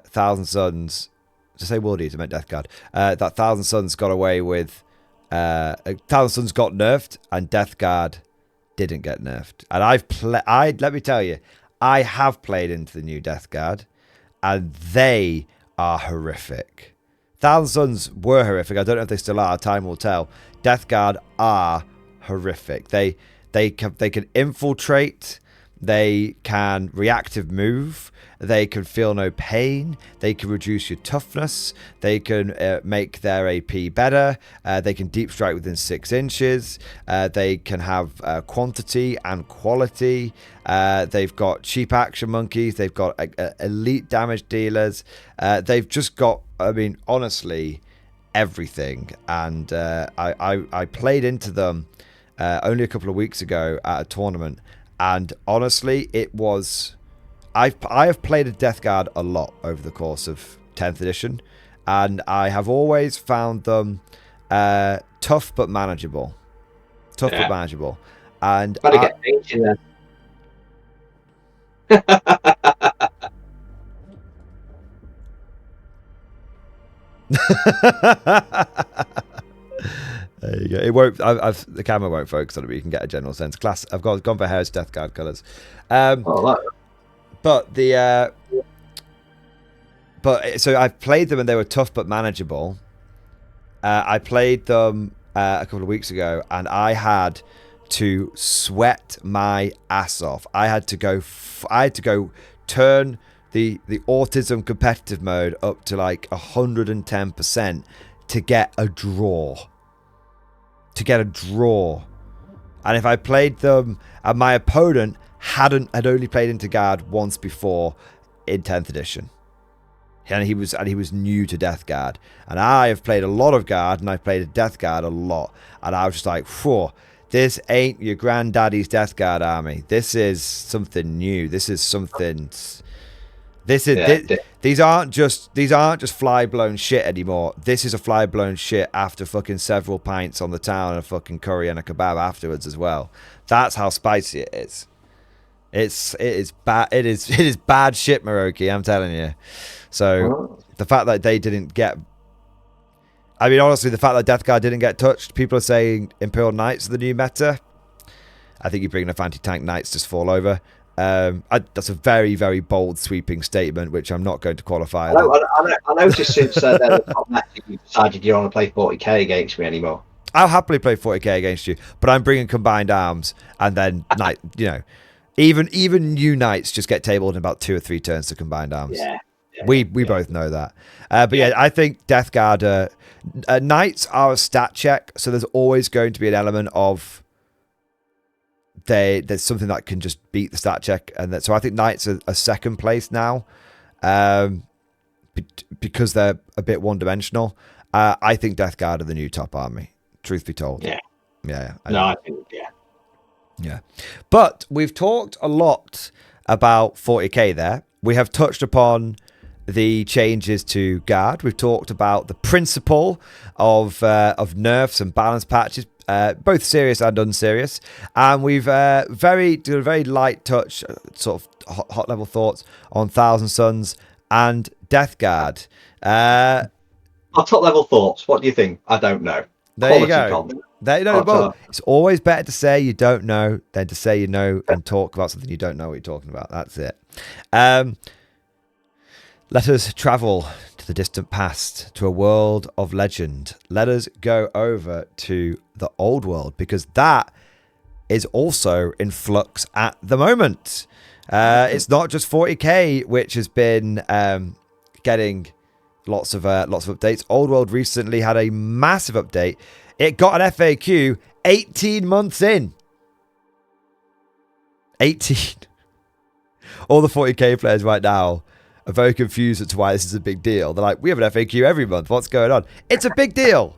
Thousand Suns, to say World Eaters, I meant Death Guard, that Thousand Suns got away with, Thousand Suns got nerfed, and Death Guard didn't get nerfed. And let me tell you, I have played into the new Death Guard, and they are horrific. Thousand Suns were horrific. I don't know if they still are. Time will tell. Death Guard are horrific. They can infiltrate. They can reactive move. They can feel no pain. They can reduce your toughness. They can make their AP better. They can deep strike within 6 inches. They can have quantity and quality. They've got cheap action monkeys. They've got elite damage dealers. They've just got, I mean, honestly, everything. And I played into them only a couple of weeks ago at a tournament. And honestly, it was... I have played a Death Guard a lot over the course of 10th edition, and I have always found them tough but manageable. But manageable. And gotta get things in there. There you go. It won't. The camera won't focus on it, but you can get a general sense. Class. I've gone for Harris Death Guard colours. But so I've played them and they were tough but manageable. I played them a couple of weeks ago and I had to sweat my ass off. I had to go turn the autism competitive mode up to like 110% to get a draw. And if I played them and my opponent had only played into Guard once before in 10th edition. And he was new to Death Guard. And I have played a lot of Guard and I've played a Death Guard a lot. And I was just like, whew, this ain't your granddaddy's Death Guard army. This is something new. This is something... This is these aren't just fly blown shit anymore. This is a fly blown shit after fucking several pints on the town and a fucking curry and a kebab afterwards as well. That's how spicy it is. It is bad. It is bad shit, Maroki. I'm telling you. So the fact that they didn't get, I mean, honestly, the fact that Death Guard didn't get touched. People are saying Imperial Knights are the new meta. I think you're bringing enough anti-tank knights just fall over. That's a very, very bold, sweeping statement, which I'm not going to qualify. I noticed since the top match, you decided you don't want to play 40k against me anymore. I'll happily play 40k against you, but I'm bringing combined arms, and then knight. You know, even new knights just get tabled in about 2 or 3 turns to combined arms. Yeah, we both know that. But yeah, I think Death Guard knights are a stat check, so there's always going to be an element of there's something that can just beat the stat check, and so I think knights are second place now, because they're a bit one-dimensional. I think Death Guard are the new top army. Truth be told, yeah. I think yeah. But we've talked a lot about 40k. There, we have touched upon the changes to Guard. We've talked about the principle of nerfs and balance patches, both serious and unserious, and we've did a very light touch, sort of hot level thoughts on Thousand Suns and Death Guard. Our top level thoughts. What do you think? I don't know. There you go. Well, it's always better to say you don't know than to say you know and talk about something you don't know what you're talking about. That's it. Let us travel to the distant past, to a world of legend. Let us go over to the old world, because that is also in flux at the moment. It's not just 40k, which has been getting lots of updates. Old World recently had a massive update. It got an FAQ 18 months in. 18. All the 40k players right now are very confused as to why this is a big deal. They're like, we have an FAQ every month. What's going on? It's a big deal.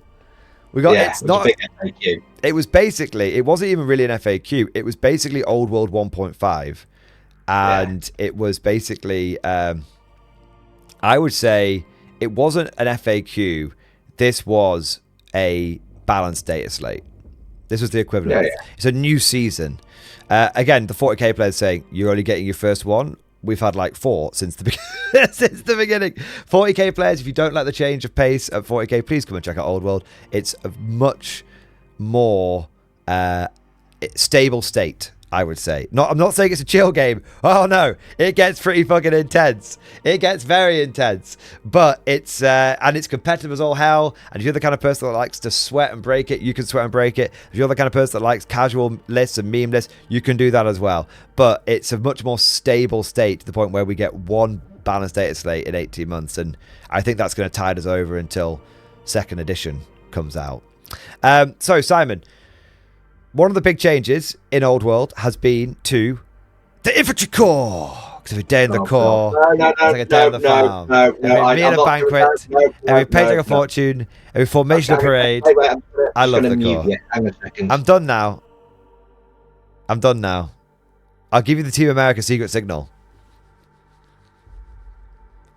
It's not a big FAQ. It wasn't even really an FAQ. It was basically Old World 1.5. And it was basically, I would say it wasn't an FAQ. This was a balanced data slate. This was the equivalent. It's a new season. Again, the 40k players saying, you're only getting your first one. We've had like 4 since the beginning. 40k players, if you don't like the change of pace at 40k, please come and check out Old World. It's a much more stable state, I would say. I'm not saying it's a chill game. Oh no, it gets pretty fucking intense. It gets very intense, but it's competitive as all hell. And if you're the kind of person that likes to sweat and break it, you can sweat and break it. If you're the kind of person that likes casual lists and meme lists, you can do that as well. But it's a much more stable state to the point where we get one balanced data slate in 18 months, and I think that's going to tide us over until 2nd edition comes out. So Simon, one of the big changes in Old World has been to the Infantry Corps. Because every day in the Corps, it's like a day on the farm. Every meal a banquet, every paycheck a fortune, every formation a parade. I love the Corps. I'm done now. I'll give you the Team America secret signal.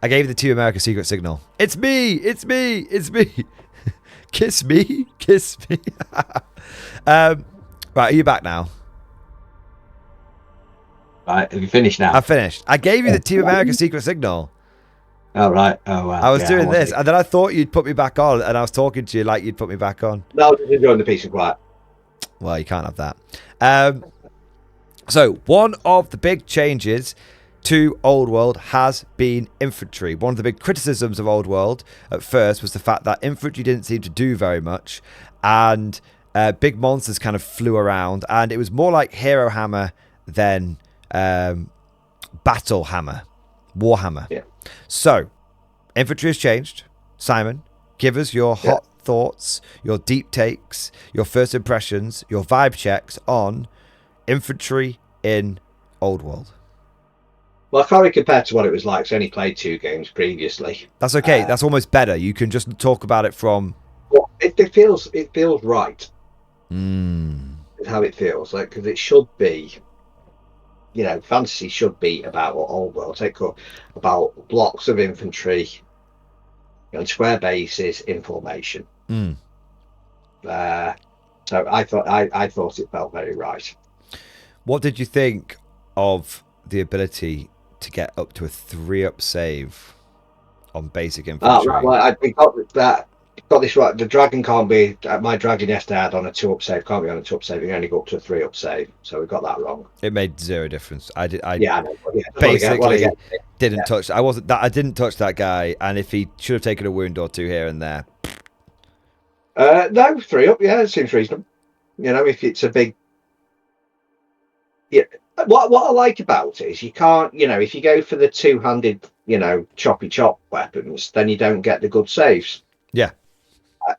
I gave you the Team America secret signal. It's me. Kiss me. Right, are you back now? Right, have you finished now? I've finished. I gave you the Team America secret signal. Oh, right. Oh, wow. I was doing this, and then I thought you'd put me back on, and I was talking to you like you'd put me back on. No, I'm enjoying the peace and quiet. Well, you can't have that. So, one of the big changes to Old World has been infantry. One of the big criticisms of Old World at first was the fact that infantry didn't seem to do very much, and big monsters kind of flew around, and it was more like Hero Hammer than Battle Hammer, Warhammer. Yeah. So, infantry has changed. Simon, give us your hot thoughts, your deep takes, your first impressions, your vibe checks on infantry in Old World. Well, I can't really compare to what it was like, because I only played 2 games previously. That's okay. That's almost better. You can just talk about it from... Well, it feels right. How it feels like, because it should be, fantasy should be about what old world take up about blocks of infantry, square bases in formation. So I thought it felt very right. What did you think of the ability to get up to a 3-up save on basic infantry? We got that. Got this right. The dragon can't be. My dragon yesterday had on a 2-up save. Can't be on a 2-up save. You can only go up to a 3-up save. So we got that wrong. It made zero difference. I know, basically didn't touch. I didn't touch that guy. And if he should have taken a wound or two here and there. No, 3-up. Yeah, it seems reasonable. If it's a big. Yeah. What I like about it is you can't. If you go for the two-handed, choppy chop weapons, then you don't get the good saves. Yeah.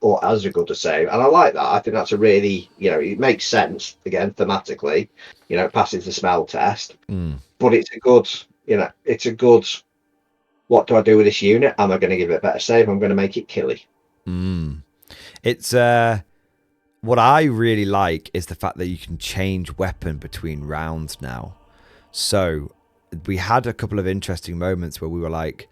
Or as a good a save, and I like that. I think that's a really, it makes sense again thematically. It passes the smell test, but it's a good, What do I do with this unit? Am I going to give it a better save? I'm going to make it killy. It's what I really like is the fact that you can change weapon between rounds now. So we had a couple of interesting moments where we were like,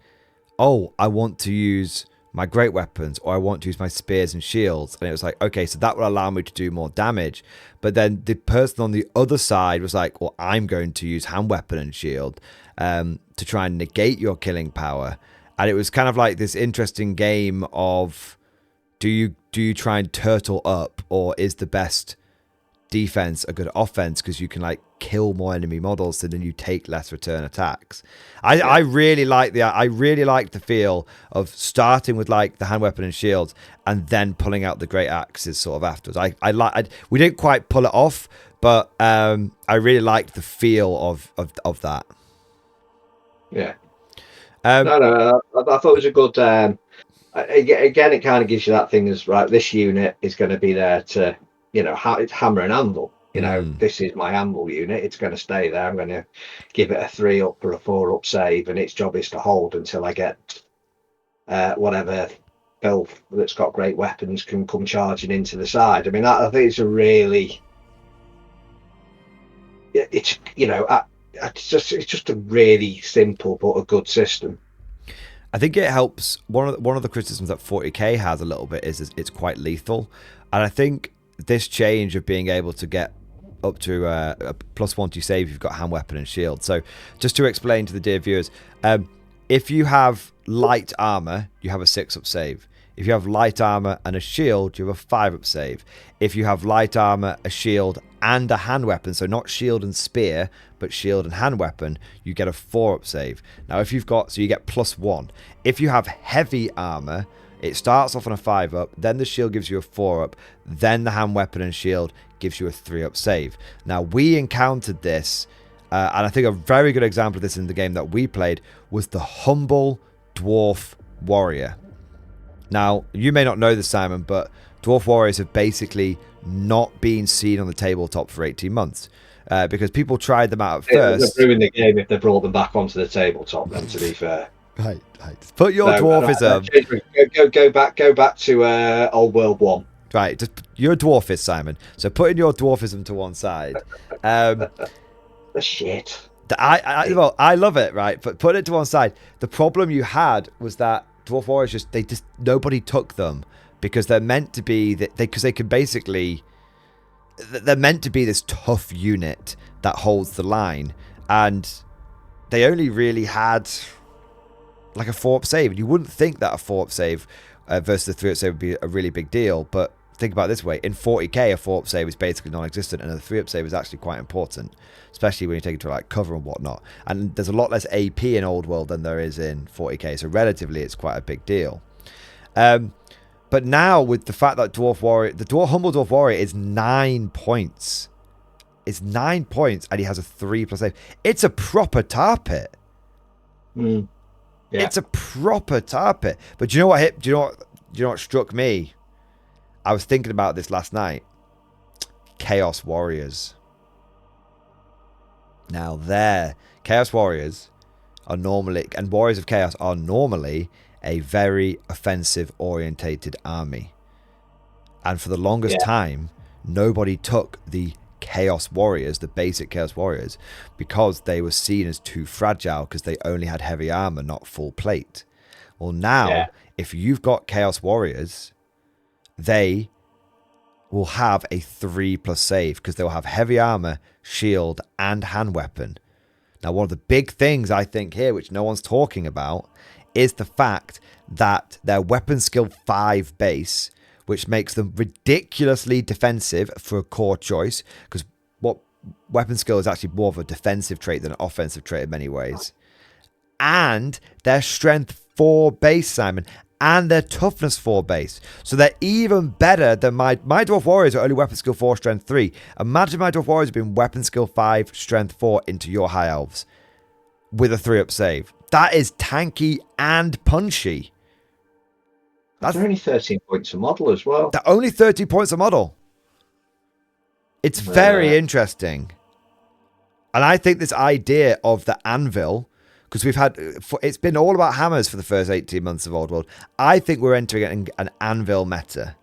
oh, I want to use my great weapons, or I want to use my spears and shields, and it was like, okay, so that will allow me to do more damage. But then the person on the other side was like, well, I'm going to use hand weapon and shield to try and negate your killing power. And it was kind of like this interesting game of do you try and turtle up, or is the best defense a good offense because you can like kill more enemy models, so then you take less return attacks. I really liked the feel of starting with like the hand weapon and shields and then pulling out the great axes sort of afterwards. We didn't quite pull it off, but I really liked the feel of that. Yeah. No, I thought it was a good. Again, it kind of gives you that thing as right. This unit is going to be there to. It's hammer and anvil. This is my anvil unit. It's going to stay there. I'm going to give it a 3-up or a 4-up save, and its job is to hold until I get whatever filth that's got great weapons can come charging into the side. I mean, I think it's a really, it's just a really simple but a good system. I think it helps. One of the criticisms that 40k has a little bit is it's quite lethal, and I think this change of being able to get up to a +1 to save, you've got hand weapon and shield. So just to explain to the dear viewers, if you have light armor, you have a 6-up save. If you have light armor and a shield, you have a 5-up save. If you have light armor, a shield, and a hand weapon, so not shield and spear, but shield and hand weapon, you get a 4-up save. Now, if you've got, so you get +1. If you have heavy armor, it starts off on a 5-up, then the shield gives you a 4-up, then the hand weapon and shield gives you a 3-up save. Now, we encountered this, and I think a very good example of this in the game that we played was the Humble Dwarf Warrior. Now, you may not know this, Simon, but Dwarf Warriors have basically not been seen on the tabletop for 18 months. Because people tried them out at first. They've ruined the game if they brought them back onto the tabletop, then, to be fair. Right. Put your dwarfism. Go back to Old World 1. Right, just you're a dwarfist, Simon. So putting your dwarfism to one side. The shit. I love it, right? But put it to one side. The problem you had was that Dwarf Warriors nobody took them because they're meant to be because they can basically. They're meant to be this tough unit that holds the line, and they only really had like a 4-up save, and you wouldn't think that a 4-up save versus a 3-up save would be a really big deal, but think about it this way: in 40k, a 4-up save is basically non-existent, and a 3-up save is actually quite important, especially when you take it to like cover and whatnot. And there's a lot less AP in Old World than there is in 40k, so relatively, it's quite a big deal. But now with the fact that Humble Dwarf Warrior is 9 points. It's 9 points, and he has a 3+ save. It's a proper tar pit. Yeah. It's a proper tar pit. But do you know what? Do you know what struck me? I was thinking about this last night. Chaos Warriors. Now Chaos Warriors are normally, and Warriors of Chaos are normally, a very offensive orientated army, and for the longest time nobody took the Chaos Warriors, the basic Chaos Warriors, because they were seen as too fragile because they only had heavy armor, not full plate. Well, now, if you've got Chaos Warriors, they will have a 3+ save because they'll have heavy armor, shield, and hand weapon. Now, one of the big things I think here, which no one's talking about, is the fact that their weapon skill 5 base, which makes them ridiculously defensive for a core choice, because what weapon skill is actually more of a defensive trait than an offensive trait in many ways. And their strength 4 base, Simon, and their toughness 4 base. So they're even better than my Dwarf Warriors are only weapon skill 4, strength 3. Imagine my Dwarf Warriors being weapon skill 5, strength 4 into your High Elves with a 3-up save. That is tanky and punchy. They're only 13 points a model as well. They're only 30 points a model. It's very interesting. And I think this idea of the anvil, because it's been all about hammers for the first 18 months of Old World. I think we're entering an anvil meta.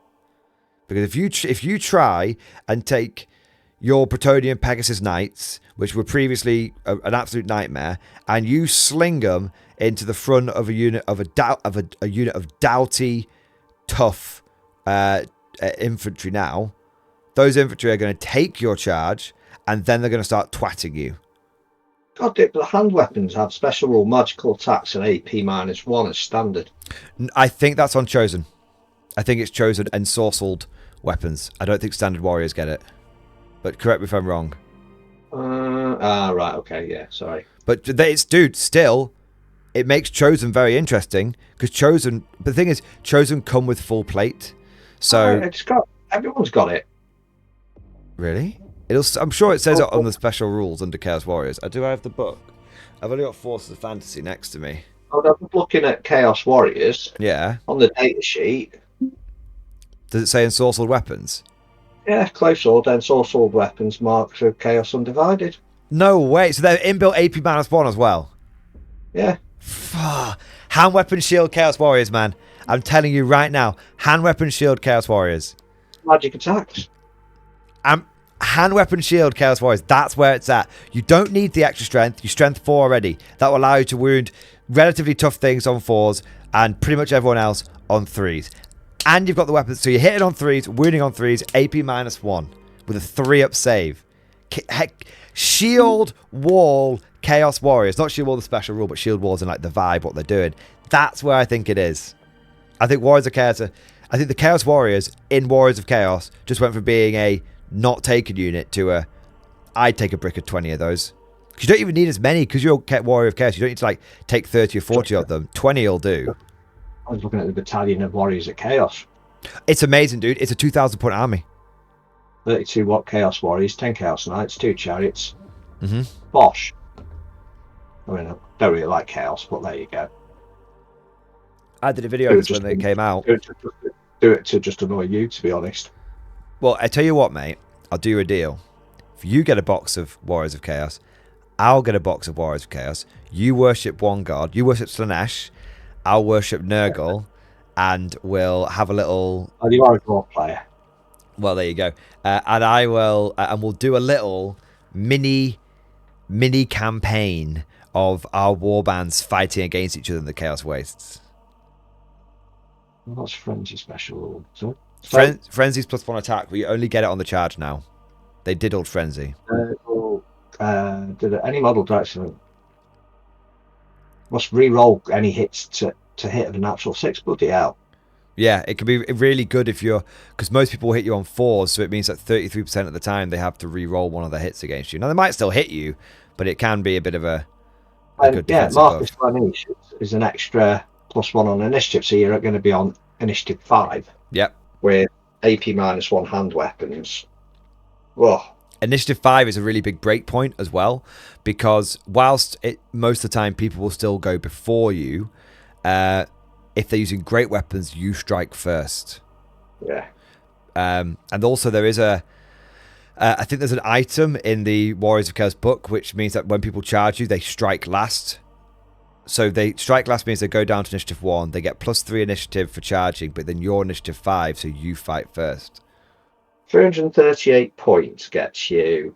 Because if you try and take your Bretonnian Pegasus Knights, which were previously an absolute nightmare, and you sling them into the front of a unit of a unit of doughty, tough infantry now, those infantry are going to take your charge, and then they're going to start twatting you. God, the hand weapons have special rule magical attacks and AP -1 as standard. I think that's on Chosen. I think it's Chosen and sorcereled weapons. I don't think standard warriors get it. But correct me if I'm wrong. Right, okay, yeah, sorry. But dude, still, it makes Chosen very interesting because Chosen. The thing is, Chosen come with full plate, so everyone's got it. Really? I'm sure it says it on the special rules under Chaos Warriors. I have the book. I've only got Forces of Fantasy next to me. I'm looking at Chaos Warriors. Yeah. On the data sheet. Does it say ensorcelled weapons? Yeah, close sword and ensorcelled weapons marked for Chaos Undivided. No way. So they're inbuilt AP -1 as well. Yeah. Hand weapon shield Chaos Warriors, man. I'm telling you right now. Hand weapon shield Chaos Warriors. Magic attacks. Hand weapon shield Chaos Warriors. That's where it's at. You don't need the extra strength. You're strength 4 already. That will allow you to wound relatively tough things on 4s and pretty much everyone else on 3s. And you've got the weapons. So you're hitting on 3s, wounding on 3s, AP -1 with a 3-up save. Shield Wall Chaos Warriors. Not Shield Wall the special rule, but Shield Walls and like the vibe, what they're doing. That's where I think it is. I think Warriors of Chaos I think the Chaos Warriors in Warriors of Chaos just went from being a not taken unit to I'd take a brick of 20 of those. Because you don't even need as many because you're a Warrior of Chaos. You don't need to like take 30 or 40 of them. 20 will do. I was looking at the battalion of Warriors of Chaos. It's amazing, dude. It's a 2,000 point army. 32 Watt Chaos Warriors, 10 Chaos Knights, 2 Chariots. Bosh. I mean, I don't really like Chaos, but there you go. I did a video of this when they came out. Do it to just annoy you, to be honest. Well, I tell you what, mate. I'll do you a deal. If you get a box of Warriors of Chaos, I'll get a box of Warriors of Chaos. You worship one god. You worship Slanesh. I'll worship Nurgle. And we'll have a little... Oh, you are a dwarf player. Well, there you go. And I will... and we'll do a little mini campaign of our warbands fighting against each other in the Chaos Wastes. What's Frenzy special rule? So, Frenzy's +1 attack, but you only get it on the charge now. They diddled Frenzy. Did any model direction must re-roll any hits to hit of a natural 6? Bloody hell. Yeah, it can be really good if you're... Because most people hit you on 4s, so it means that 33% of the time they have to re-roll one of their hits against you. Now, they might still hit you, but it can be a bit of a good defensive Marcus Flemish is an extra +1 on initiative, so you're going to be on initiative 5. Yep. With AP -1 hand weapons. Whoa. Initiative 5 is a really big break point as well, because whilst most of the time people will still go before you, if they're using great weapons, you strike first. Yeah. And also there is I think there's an item in the Warriors of Chaos book, which means that when people charge you, they strike last. So they strike last means they go down to initiative 1. They get +3 initiative for charging, but then you're initiative 5, so you fight first. 338 points gets you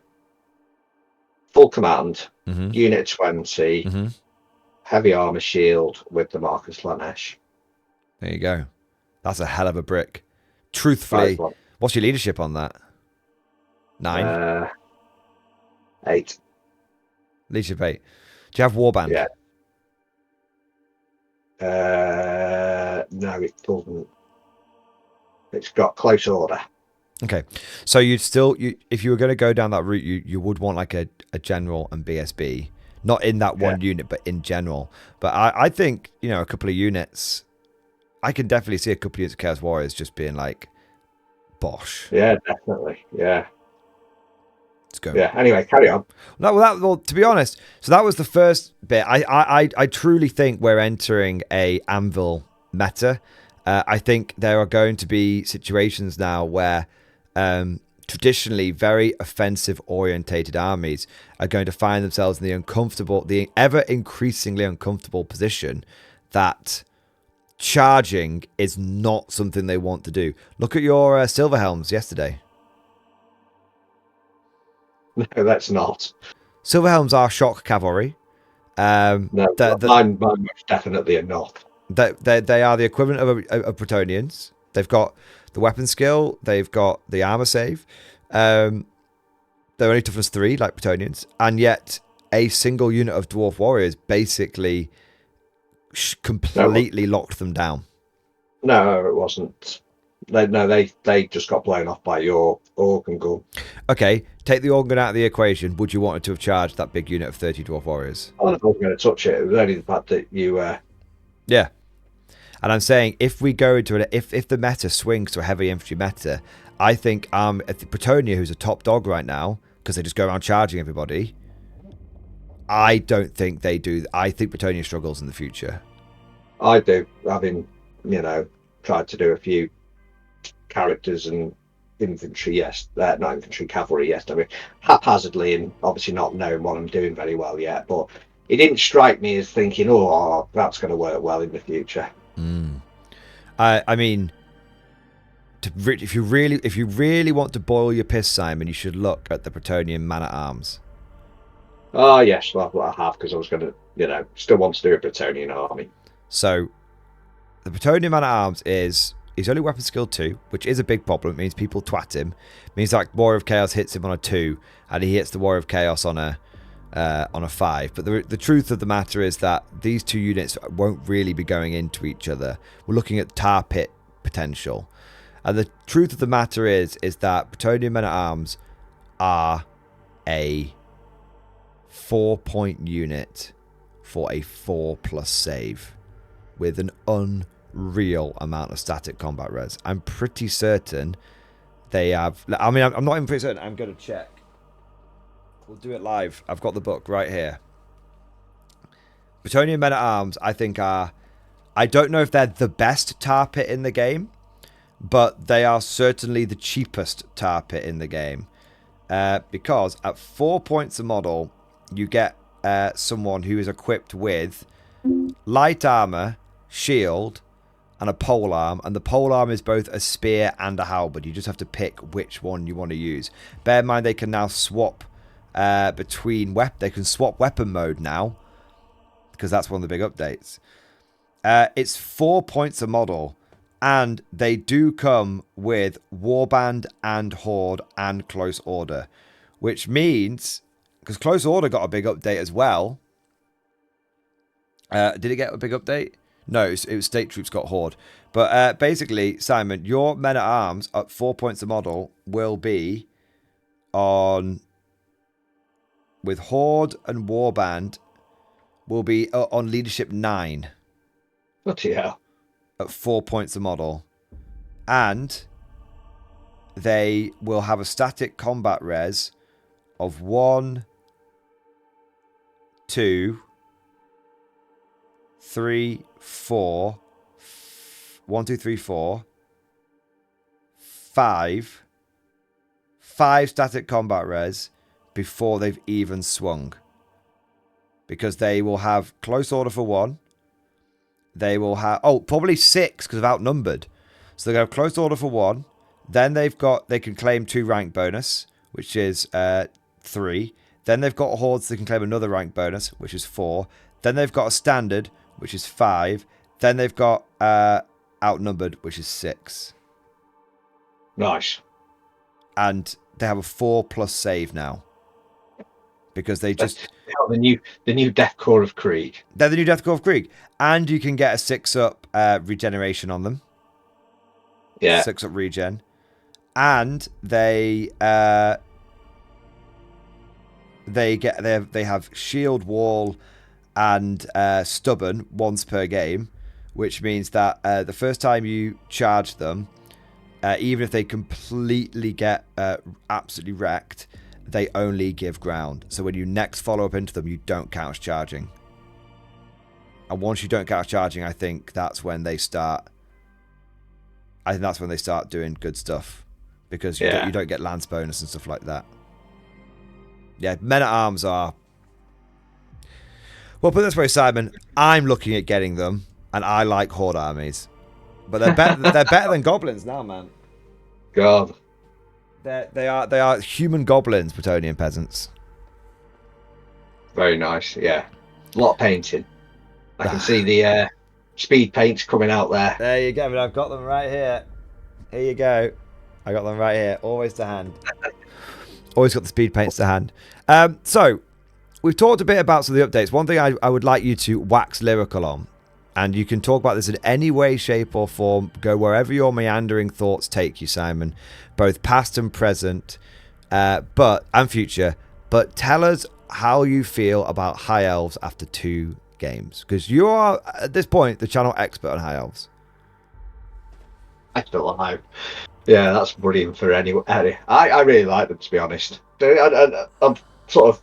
full command, Mm-hmm. unit 20, Mm-hmm. heavy armor shield with the Marcus Lanesh. There you go. That's a hell of a brick. Nice Truthfully, one. what's your leadership on that? 9? 8. Leadership 8. Do you have Warband? Yeah. No, it doesn't. It's got close order. Okay, so if you were going to go down that route, you would want like a general and BSB, not in that one unit, but in general. But I think, a couple of units, I can definitely see a couple of units of Chaos Warriors just being like, bosh. Yeah, definitely. Yeah. Let's go. Yeah. Anyway, carry on. No, well, to be honest, so that was the first bit. I truly think we're entering a Anvil meta. I think there are going to be situations now where traditionally very offensive orientated armies are going to find themselves in the ever increasingly uncomfortable position that charging is not something they want to do. Look at your Silver Helms yesterday. No, that's not. Silver Helms are shock cavalry. No, mine was definitely a not. They are the equivalent of Bretonnians. They've got the weapon skill. They've got the armor save. They're only toughness 3 like Bretonnians, and yet a single unit of dwarf warriors basically completely locked them down. No, it wasn't. They just got blown off by your organ gun. Okay, take the organ out of the equation. Would you want it to have charged that big unit of 30 dwarf warriors? I wasn't going to touch it. It was only the fact that you. Yeah. And I'm saying if we go into it, if the meta swings to a heavy infantry meta, I think Bretonnia, who's a top dog right now, because they just go around charging everybody, I don't think they do. I think Bretonnia struggles in the future. I do, having, tried to do a few characters and infantry, not infantry, cavalry, I mean, haphazardly, and obviously not knowing what I'm doing very well yet, but it didn't strike me as thinking, oh, that's going to work well in the future. I mean, if you really want to boil your piss, Simon, you should look at the Bretonnian man-at-arms. Oh, yes, well, I have, because I was going to, still want to do a Bretonnian army. So, the Bretonnian man-at-arms he's only weapon skill 2, which is a big problem. It means people twat him. It means like Warrior of Chaos hits him on a 2, and he hits the Warrior of Chaos on a 5. But the truth of the matter is that these two units won't really be going into each other. We're looking at tar pit potential. And the truth of the matter is that Bretonnian men-at-arms are a 4-point unit for a 4+ save with an unreal amount of static combat res. I'm pretty certain they have... I mean, I'm not even pretty certain. I'm going to check. We'll do it live. I've got the book right here. Bretonnian men-at-arms, I think, are... I don't know if they're the best tar pit in the game, but they are certainly the cheapest tar pit in the game. Because at 4 points a model, you get someone who is equipped with light armor, shield, and a polearm. And the polearm is both a spear and a halberd. You just have to pick which one you want to use. Bear in mind, they can now swap between they can swap weapon mode now, because that's one of the big updates. It's 4 points a model, and they do come with warband and horde and close order, which means, because close order got a big update as well. Did it get a big update? No, it was state troops got horde. But basically, Simon, your men at arms at 4 points a model will be on, with horde and warband, will be on leadership 9. Bloody hell. At 4 points a model. And they will have a static combat res of 1, 2, 3, 4. 1, 2, 3, 4. 5. 5 static combat res before they've even swung. Because they will have close order for 1. They will have... Oh, probably 6 because of outnumbered. So they're going to have close order for 1. Then they can claim 2 rank bonus, which is 3. Then they've got hordes that can claim another rank bonus, which is 4. Then they've got a standard, which is 5. Then they've got outnumbered, which is 6. Nice. And they have a 4+ save now. Because they just... the new Death Core of Krieg. They're the new Death Core of Krieg. And you can get a 6-up regeneration on them. Yeah. 6-up regen. And they have shield wall and stubborn once per game, which means that the first time you charge them, even if they completely get absolutely wrecked, they only give ground. So when you next follow up into them, you don't count as charging. And once you don't count as charging, I think that's when they start doing good stuff. Because you don't get lance bonus and stuff like that. Yeah, men at arms are... Well, put it this way, Simon. I'm looking at getting them, and I like horde armies. But they're better than goblins now, man. God. They are human goblins, Bretonnian peasants. Very nice, yeah. A lot of painting. I can see the speed paints coming out there. There you go, but I've got them right here. Here you go. I got them right here, always to hand. Always got the speed paints to hand. So, we've talked a bit about some of the updates. One thing I would like you to wax lyrical on, and you can talk about this in any way, shape, or form. Go wherever your meandering thoughts take you, Simon, both past and present, and future. But tell us how you feel about High Elves after 2 games, because you are at this point the channel expert on High Elves. I don't know. Yeah, that's brilliant for anyone. I really like them, to be honest. I'm sort of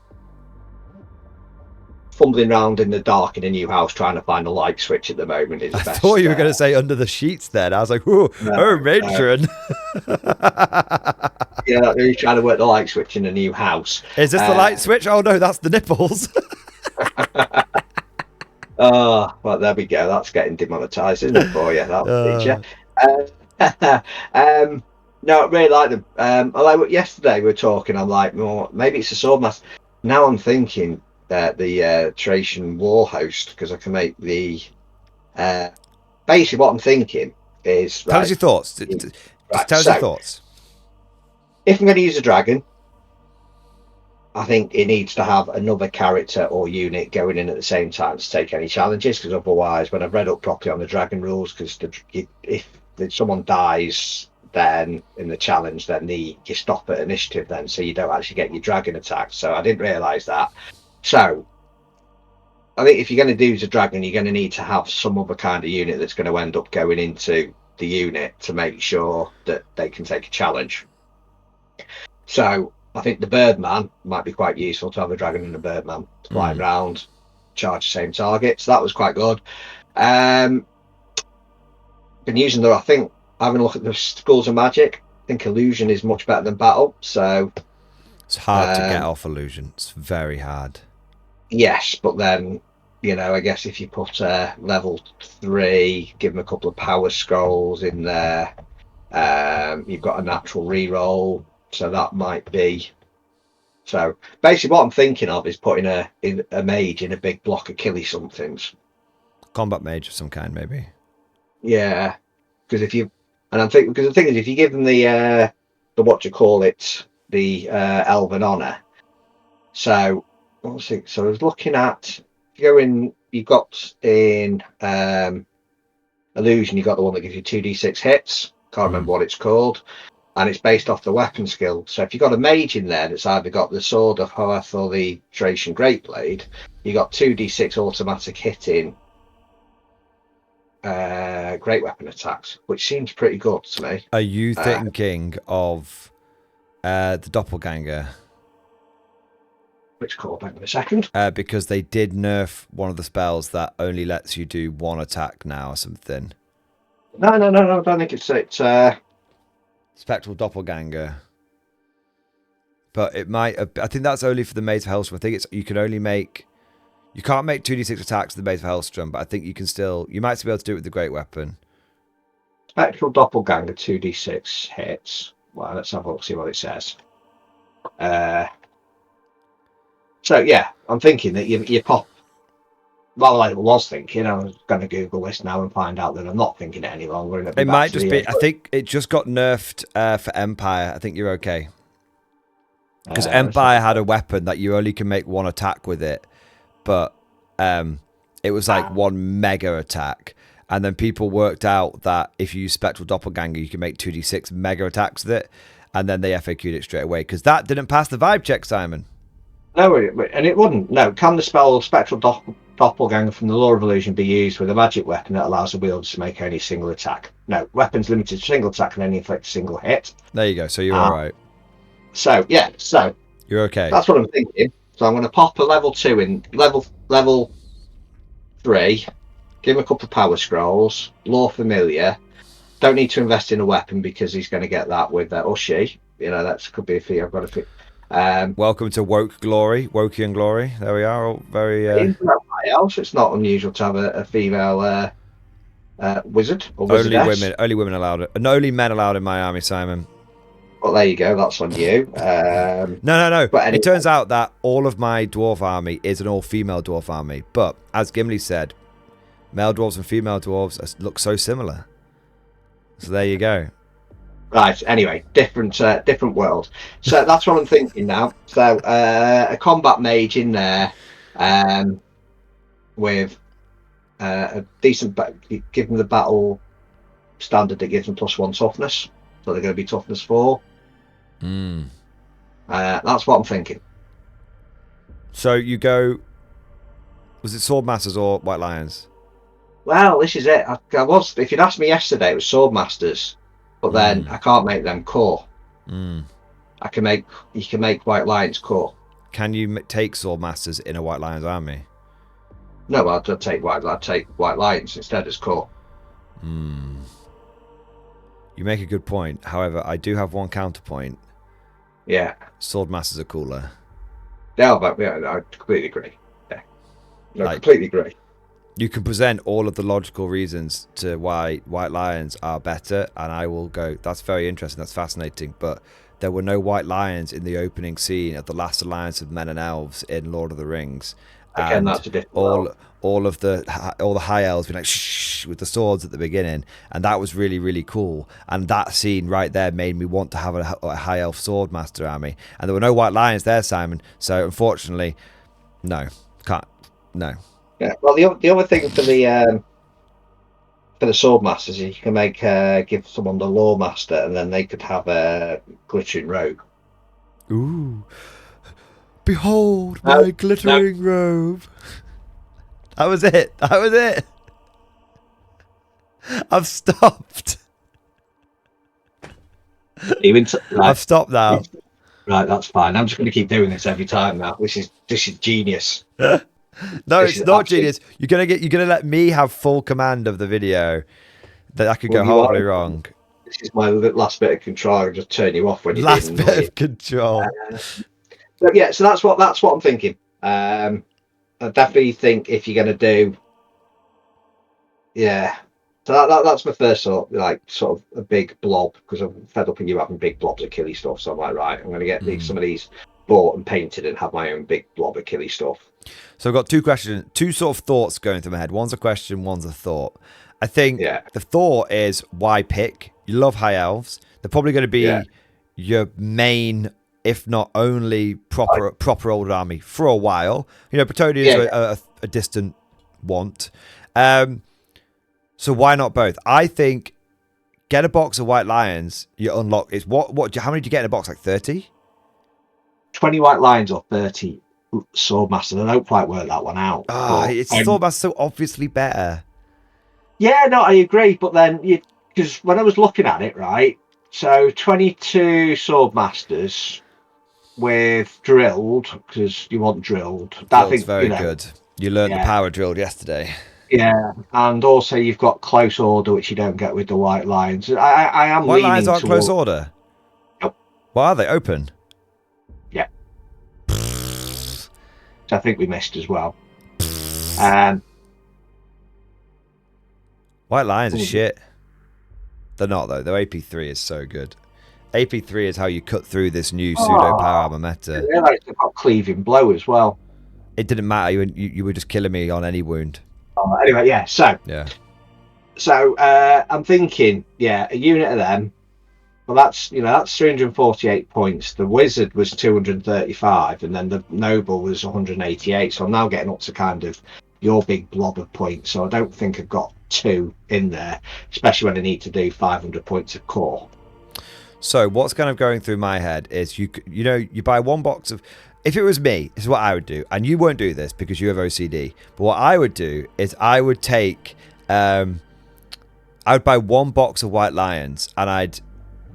fumbling around in the dark in a new house trying to find a light switch at the moment. I thought you were going to say under the sheets then. I was like, matron. Yeah, you're trying to work the light switch in a new house. Is this the light switch? Oh no, that's the nipples. Oh, well, there we go. That's getting demonetized, isn't it, for you? That feature. No, I really like them. Although yesterday we were talking, I'm like, well, maybe it's a swordmaster. Now I'm thinking that the Thracian war host, because I can make the basically what I'm thinking is tell us your thoughts. Tell us your thoughts. If I'm going to use a dragon, I think it needs to have another character or unit going in at the same time to take any challenges, because otherwise, when I've read up properly on the dragon rules, because if someone dies then in the challenge, then you stop at initiative then, so you don't actually get your dragon attack. So I didn't realise that. So I think if you're going to do a dragon, you're going to need to have some other kind of unit that's going to end up going into the unit to make sure that they can take a challenge. So I think the Birdman might be quite useful to have a dragon and a Birdman flying around, charge the same target. So that was quite good. Been using I think, having a look at the schools of magic, I think illusion is much better than battle. So it's hard to get off illusion. It's very hard. Yes, but then, I guess if you put level 3, give them a couple of power scrolls in there, you've got a natural reroll. So that might be. So basically, what I'm thinking of is putting a mage in a big block of killy somethings. Combat mage of some kind, maybe. Yeah, because the thing is, if you give them the Elven Honor. So let's see. So I was looking at you've got in illusion, you've got the one that gives you 2d6 hits. Can't remember what it's called. And it's based off the weapon skill. So if you've got a mage in there that's either got the Sword of Hoeth or the Thracian Greatblade, you got 2d6 automatic hitting great weapon attacks, which seems pretty good to me. Are you thinking of the Doppelganger? Which call back in a second? Because they did nerf one of the spells that only lets you do one attack now or something. No, I don't think it's Spectral Doppelganger. But it might... I think that's only for the Maze of Hellstrom. I think you can only make... You can't make 2d6 attacks with the Maze of Hellstrom, but I think you can still... You might still be able to do it with the Great Weapon. Spectral Doppelganger 2d6 hits. Well, let's have a look, see what it says. So yeah, I'm thinking that you pop. Well, I was thinking I was going to Google this now and find out that I'm not thinking it any longer. And It might just be. I think it just got nerfed for Empire. I think you're okay. Because Empire had a weapon that you only can make one attack with it, but it was like one mega attack. And then people worked out that if you use Spectral Doppelganger, you can make 2d6 mega attacks with it. And then they FAQ'd it straight away because that didn't pass the vibe check, Simon. No, and it wouldn't. No, can the spell Spectral Doppelganger from the Law of Illusion be used with a magic weapon that allows the wielder to make any single attack? No, weapons limited to single attack can only inflict a single hit. There you go. So you're all right. So yeah, so you're okay. That's what I'm thinking. So I'm going to pop a level 2 in level 3. Give him a couple of power scrolls. Law Familiar. Don't need to invest in a weapon because he's going to get that with or she. You know, that could be a fee. I've got to fit. Welcome to Wokian Glory. There we are. All very. Else, it's not unusual to have a female wizard or wizardess. Only women allowed. And only men allowed in my army, Simon. Well, there you go. That's on you. No. But anyway. It turns out that all of my dwarf army is an all-female dwarf army. But as Gimli said, male dwarves and female dwarves look so similar. So there you go. Right. Anyway, different world. So that's what I'm thinking now. So a combat mage in there, with a decent. Give them the battle standard that gives them +1 toughness. So they're going to be toughness 4. That's what I'm thinking. So you go. Was it Swordmasters or White Lions? Well, this is it. I was. If you'd asked me yesterday, it was Swordmasters, but then I can't make them core. I can make. You can make White Lions core. Can you take Swordmasters in a White Lions army? No, I'd take White Lions instead as core. You make a good point. However, I do have one counterpoint. Yeah. Swordmasters are cooler. Yeah, but I completely agree. Yeah. No, completely agree. You can present all of the logical reasons to why White Lions are better, and I will go, that's very interesting, that's fascinating, but there were no White Lions in the opening scene of the last alliance of men and elves in Lord of the Rings. Again, that's a different all the high elves being like shh with the swords at the beginning, and that was really, really cool. And that scene right there made me want to have a high elf sword master army. And there were no White Lions there, Simon. So unfortunately, no, can't. No. Yeah. Well, the other thing for the sword masters is you can make give someone the law master, and then they could have a glittering robe. Ooh. Behold my glittering robe. That was it. I've stopped. I've stopped now. Right, that's fine. I'm just going to keep doing this every time now. This is genius. No, it's not genius. You're gonna let me have full command of the video. That could go horribly wrong. This is my last bit of control. I'll just turn you off when you last bit of control. But yeah, so that's what I'm thinking. I definitely think if you're going to do, yeah. So that's my first sort of a big blob, because I'm fed up of you having big blobs of killy stuff. So I'm like, right, I'm going to get some of these bought and painted and have my own big blob of killy stuff. So I've got two sort of thoughts going through my head. One's a question, one's a thought. I think the thought is, why pick? You love high elves. They're probably going to be your main, if not only proper old army for a while. You know, Bretonians are a distant want. So why not both? I think get a box of White Lions. You unlock. It's how many do you get in a box? Like 30? 20 White Lions or 30 Swordmasters. I don't quite work that one out. It's Swordmaster so obviously better. Yeah, no, I agree. But then, because when I was looking at it, right, so 22 Swordmasters with drilled, because you want drilled. That's very good. You learned the power drilled yesterday. Yeah, and also you've got close order, which you don't get with the White Lions. I am White Lions aren't close order? Nope. Why are they open? Yeah. I think we missed as well. White Lions are shit. They're not though. Their AP3 is so good. AP3 is how you cut through this new pseudo power armor meta. I realised they've got cleaving blow as well. It didn't matter. You were just killing me on any wound. Anyway, yeah. So Yeah. So I'm thinking, yeah, a unit of them. Well, that's 348 points. The wizard was 235, and then the noble was 188. So I'm now getting up to kind of your big blob of points. So I don't think I've got 2 in there, especially when I need to do 500 points of core. So what's kind of going through my head is you buy 1 box of. If it was me, this is what I would do, and you won't do this because you have OCD. But what I would do is I would take. I would buy 1 box of White Lions, and I'd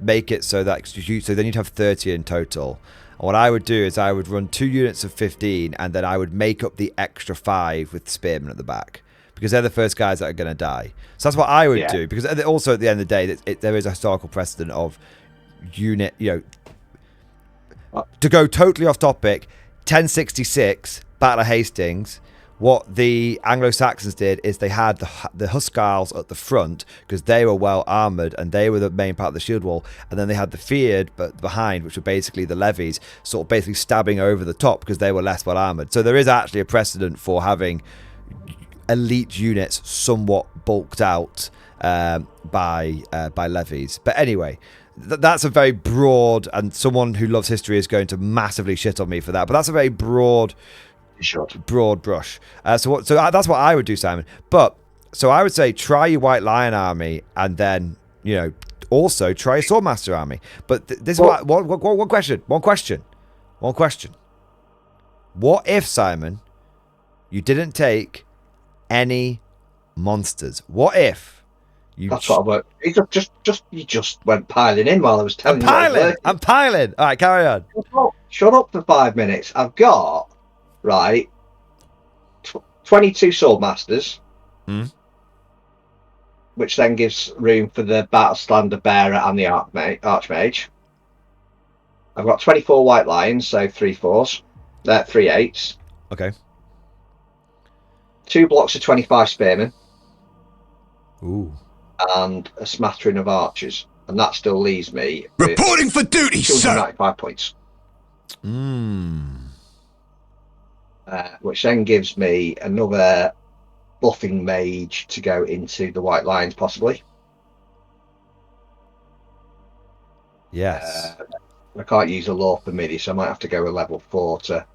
make it so that so then you'd have 30 in total. And what I would do is I would run 2 units of 15, and then I would make up the extra 5 with Spearmen at the back, because they're the first guys that are going to die. So that's what I would do, because also at the end of the day, there is a historical precedent of unit, to go totally off topic. 1066 Battle of Hastings. What the Anglo-Saxons did is they had the Huscarls at the front because they were well armoured and they were the main part of the shield wall, and then they had the feared but behind, which were basically the levies, sort of basically stabbing over the top because they were less well armoured. So there is actually a precedent for having elite units somewhat bulked out by levies. But anyway, that's a very broad, and someone who loves history is going to massively shit on me for that, but that's a very broad brush. So that's what I would do, Simon. But so I would say try your White Lion army, and then also try your Swordmaster army. But this is one question. What if, Simon, you didn't take any monsters? What if you? That's what I worked. You just went piling in while I was telling you. I'm piling. All right, carry on. Shut up for 5 minutes. I've got. Right, 22 Swordmasters, which then gives room for the Battle Standard Bearer and the Archmage. I've got 24 White Lions, so 3 4s, 3 8s. Okay. 2 blocks of 25 Spearmen. Ooh. And a smattering of archers, and that still leaves me reporting for duty, 295 points. Which then gives me another buffing mage to go into the White Lions, possibly. Yes. I can't use a law for MIDI, so I might have to go a level 4 to...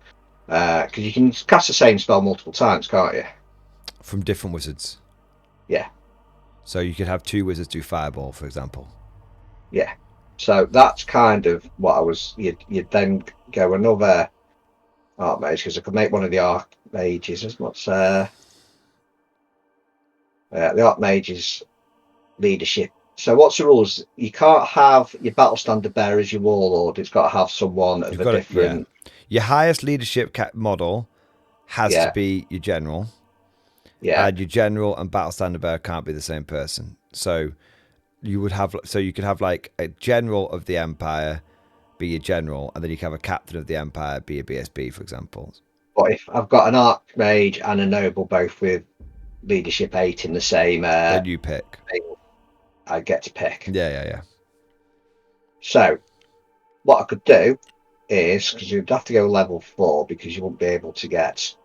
Because you can cast the same spell multiple times, can't you? From different wizards. Yeah. So you could have 2 wizards do Fireball, for example. Yeah. So that's kind of what I was... You'd then go another... Archmage, because I could make one of the Archmages as much. The Archmage's leadership. So what's the rules? You can't have your Battle Standard Bearer as your Warlord. It's got to have someone of a different. Your highest leadership model has to be your general. Yeah. And your general and Battle Standard Bearer can't be the same person. So you could have like a general of the Empire be your general, and then you can have a captain of the Empire be a BSB, for example. But if I've got an Archmage and a Noble both with leadership 8 in the same then you pick. I get to pick. Yeah. So what I could do is, because you'd have to go level 4 because you won't be able to get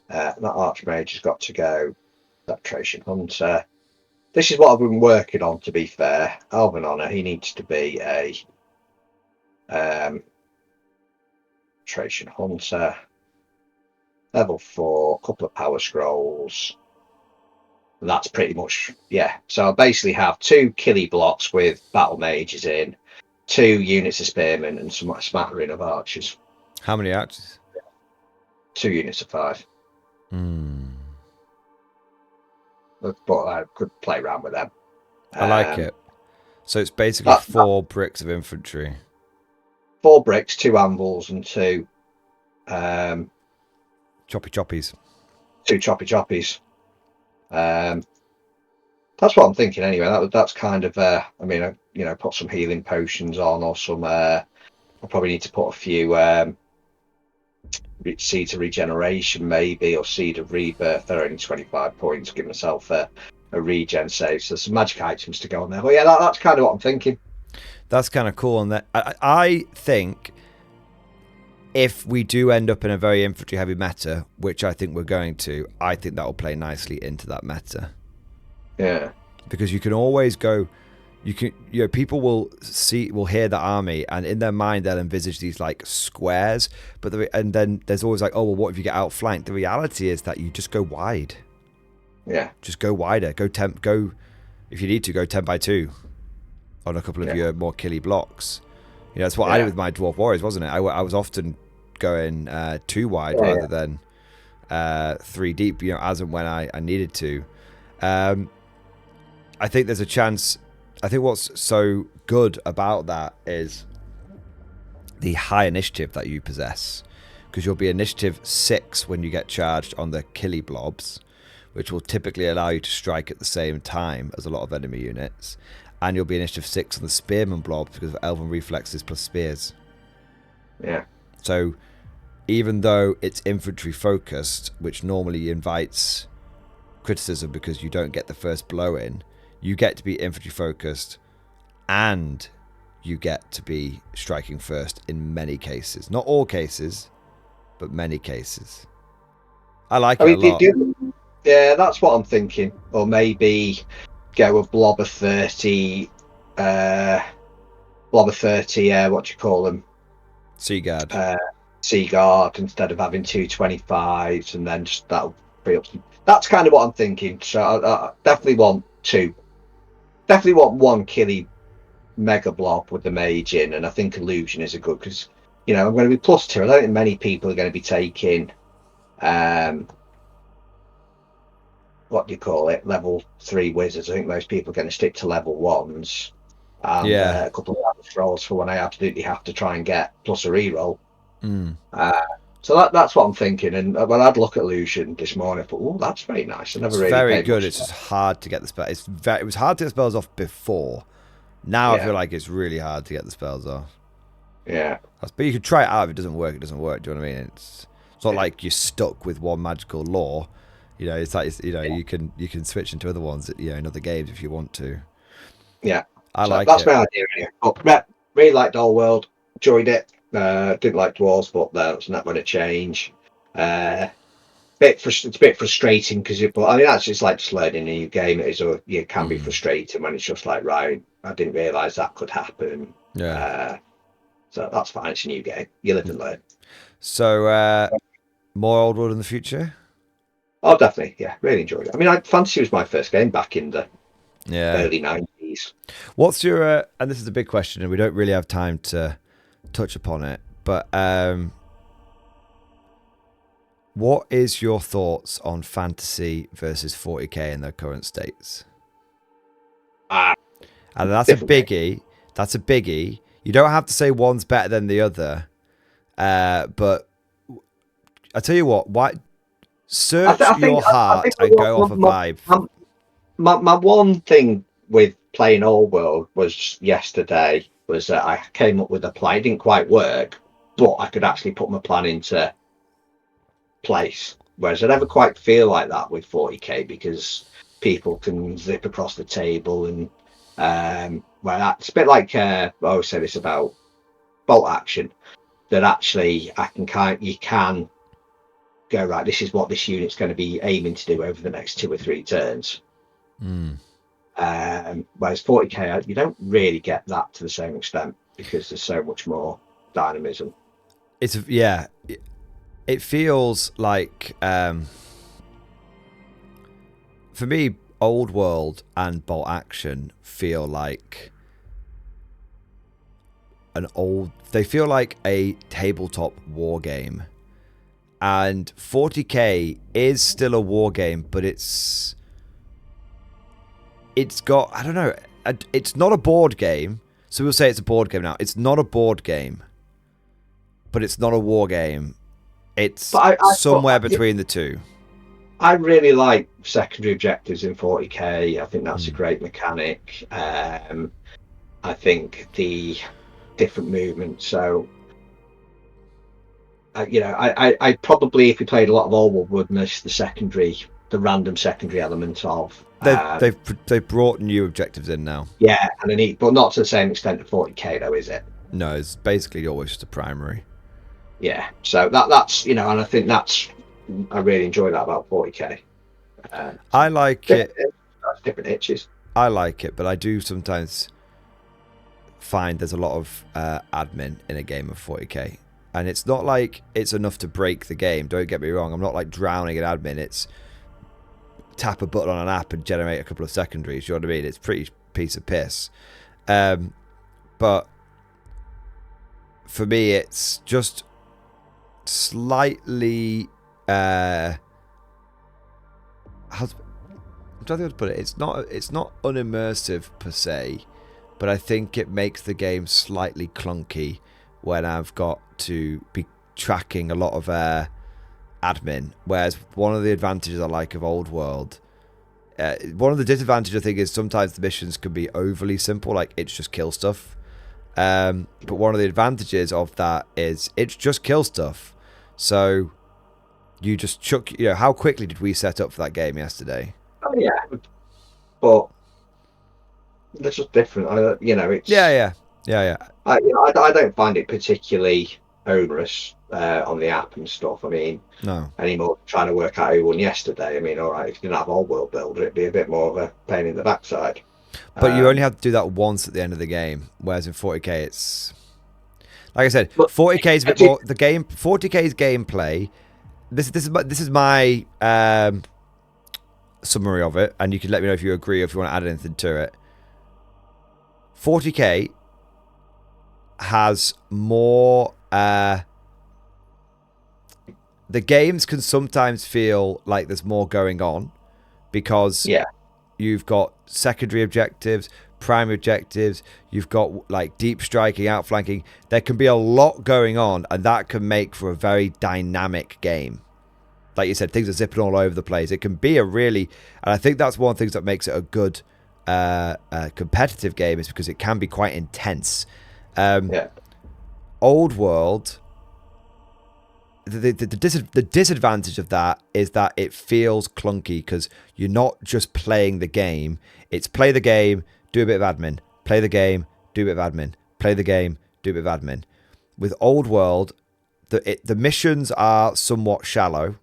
that Archmage has got to go Adaptation Hunter. This is what I've been working on, to be fair. Alvin Honor, he needs to be a Adaptation Hunter. Level 4, couple of Power Scrolls. And that's pretty much, yeah. So I'll basically have 2 killy blocks with Battle Mages in, 2 units of Spearmen, and some smattering of Archers. How many archers? 2 units of 5. But I could play around with them. I like it. So it's basically 4 bricks of infantry. 4 bricks, 2 anvils, and 2 choppies. 2 choppies. That's what I'm thinking anyway. That's kind of I mean, put some healing potions on, or some I'll probably need to put a few Seeds of Regeneration maybe, or Seed of Rebirth. They're only 25 points. Give myself a regen save. So some magic items to go on there. But yeah, that's kind of what I'm thinking. That's kind of cool. And that I think if we do end up in a very infantry heavy meta, which I think we're going to, I think that will play nicely into that meta. Yeah. Because you can always go, people will hear the army, and in their mind they'll envisage these like squares, and then there's always like, oh well, what if you get outflanked? The reality is that you just go wide. Yeah. Just go wider. Go if you need to, go 10 by 2 on a couple of your more killy blocks. That's what I did with my Dwarf Warriors, wasn't it? I was often going 2 wide rather than 3 deep, as and when I needed to. I think there's a chance. I think what's so good about that is the high initiative that you possess, because you'll be initiative 6 when you get charged on the killy blobs, which will typically allow you to strike at the same time as a lot of enemy units. And you'll be initiative 6 on the spearman blobs because of elven reflexes plus spears. Yeah. So even though it's infantry focused, which normally invites criticism because you don't get the first blow in, you get to be infantry focused and you get to be striking first in many cases. Not all cases, but many cases. I like it a lot. Yeah, that's what I'm thinking. Or maybe go with Blobber 30, what do you call them? Seaguard. Seaguard, instead of having 225s, and then just that'll free up some. That's kind of what I'm thinking. So I definitely want 2. Definitely want 1 killy mega blob with the mage in, and I think illusion is a good, because I'm going to be +2. I don't think many people are going to be taking what do you call it, level 3 wizards. I think most people are going to stick to level 1s and a couple of damage rolls for when I absolutely have to try and get plus a reroll. So that's what I'm thinking. And when I'd look at illusion this morning, I thought, oh, that's very nice. It's very good. It's just hard to get the spell. It was hard to get the spells off before. Now I feel like it's really hard to get the spells off. Yeah. But you could try it out. If it doesn't work, it doesn't work. Do you know what I mean? It's not like you're stuck with one magical law. It's like you can switch into other ones in other games if you want to. Yeah, that's my idea. But really liked the whole world. Enjoyed it. Didn't like dwarves, but that's not going to change. It's a bit frustrating because that's just like just learning a new game. You can be frustrating when it's just like, right, I didn't realise that could happen. Yeah. So that's fine. It's a new game. You live and learn. So more Old World in the future. Oh, definitely. Yeah, really enjoyed it. Fantasy was my first game back in the early 90s. What's your, and this is a big question, and we don't really have time to touch upon it, but what is your thoughts on fantasy versus 40k in their current states? And that's a biggie. That's a biggie. You don't have to say one's better than the other, but I tell you what, why... Search your heart and go off a vibe. My one thing with playing Old World was yesterday was that I came up with a plan. It didn't quite work, but I could actually put my plan into place. Whereas I never quite feel like that with 40k, because people can zip across the table, and it's a bit like I always say this about bolt action, that actually you can go, right, this is what this unit's going to be aiming to do over the next 2 or 3 turns. Whereas 40k, you don't really get that to the same extent because there's so much more dynamism. It feels like for me, Old World and Bolt Action feel like they feel like a tabletop war game. And 40k is still a war game, but it's got, I don't know, it's not a board game. So we'll say it's a board game now. It's not a board game, but it's not a war game. It's somewhere between the two. I really like secondary objectives in 40k. I think that's a great mechanic. I think the different movements. So I probably, if we played a lot of Old World, would miss the random secondary element of They've brought new objectives in now. Yeah, and but not to the same extent to 40k though, is it? No, it's basically always just a primary. Yeah, so that's and I think I really enjoy that about 40k. I like it. Different itches. I like it, but I do sometimes find there's a lot of admin in a game of 40k, and it's not like it's enough to break the game. Don't get me wrong. I'm not like drowning in admin. It's tap a button on an app and generate a couple of secondaries. You know what I mean? It's pretty piece of piss. But for me, it's just slightly. I'm trying to put it. It's not unimmersive per se, but I think it makes the game slightly clunky when I've got to be tracking a lot of admin. Whereas one of the advantages I like of Old World, one of the disadvantages I think is sometimes the missions can be overly simple, like it's just kill stuff. But one of the advantages of that is it's just kill stuff. So you just chuck. How quickly did we set up for that game yesterday? Oh yeah, but it's just different. It's yeah. I don't find it particularly onerous on the app and stuff. I mean, no. Anymore trying to work out who won yesterday. I mean, all right, if you didn't have Old World Builder, it'd be a bit more of a pain in the backside. But you only have to do that once at the end of the game, whereas in 40k it's like I said, 40k is a bit more the game. 40k's gameplay. This is my summary of it, and you can let me know if you agree or if you want to add anything to it. 40k has more. The games can sometimes feel like there's more going on because you've got secondary objectives, primary objectives, you've got like deep striking, outflanking. There can be a lot going on, and that can make for a very dynamic game. Like you said, things are zipping all over the place. It can be and I think that's one of the things that makes it a good competitive game, is because it can be quite intense. Old World, the disadvantage of that is that it feels clunky because you're not just playing the game. It's play the game, do a bit of admin. Play the game, do a bit of admin. Play the game, do a bit of admin. With Old World, the missions are somewhat shallow,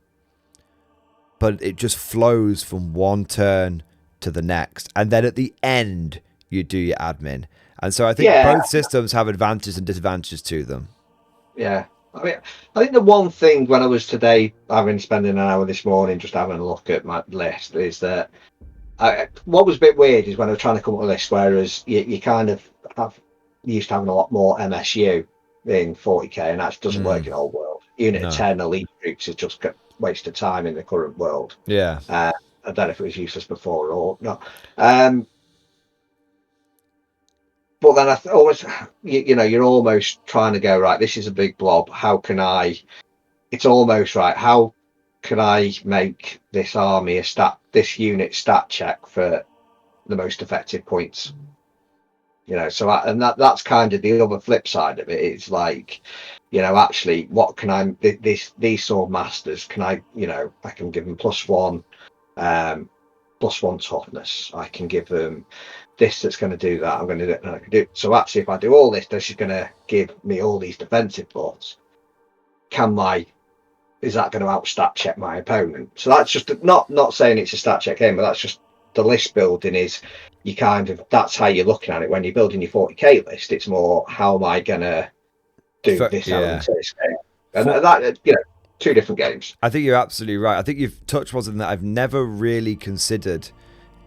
but it just flows from one turn to the next. And then at the end, you do your admin. And so I think both systems have advantages and disadvantages to them. Yeah. I mean, I think the one thing when I was today, spending an hour this morning just having a look at my list, is that what was a bit weird is when I was trying to come up with a list, whereas you kind of used to having a lot more MSU in 40k, and that doesn't work in Old World. Unit of 10 elite troops is just a waste of time in the current world. Yeah. I don't know if it was useless before or not. But then always, you're almost trying to go, right, this is a big blob. It's almost right. How can I make this army this unit stat check for the most effective points? That's kind of the other flip side of it. It's like, actually, what can these sword masters, can I can give them +1 toughness. I can give them this that's going to do that. I'm going to do it, and I can do it. So actually, if I do all this is going to give me all these defensive buffs. Is that going to outstat check my opponent? So that's just not saying it's a stat check game, but that's just the list building is that's how you're looking at it when you're building your 40k list. It's more, how am I going to do this element of this game? And that two different games. I think you're absolutely right. I think you've touched on something that I've never really considered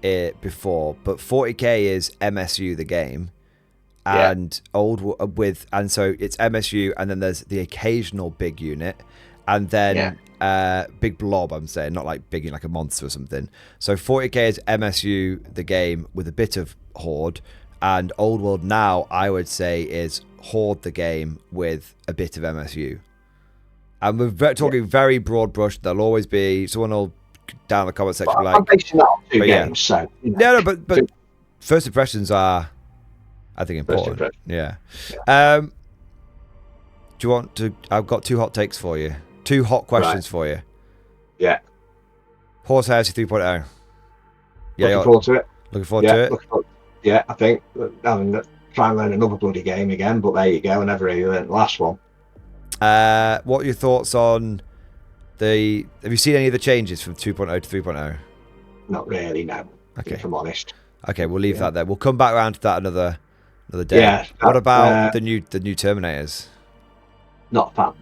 it before, but 40k is MSU the game, and and so it's MSU, and then there's the occasional big unit, and then big blob. I'm saying, not like big like a monster or something. So 40k is MSU the game with a bit of Horde, and Old World now I would say is Horde the game with a bit of MSU. And we're talking very broad brush. There'll always be someone will down in the comment section I'm basing that on two games, so but first impressions are, I think, important. Yeah. Do you want to? I've got 2 hot takes for you. 2 hot questions for you. Yeah. Horse Heresy 3.0. Yeah, looking forward to it. Looking forward to it. Yeah, I think try and learn another bloody game again, but there you go. I never really learned the last one. What are your thoughts on the? Have you seen any of the changes from 2.0 to 3.0? Not really, no. Okay. If I'm honest. Okay, we'll leave that there. We'll come back around to that another day. Yeah. What about the new Terminators? Not a fan.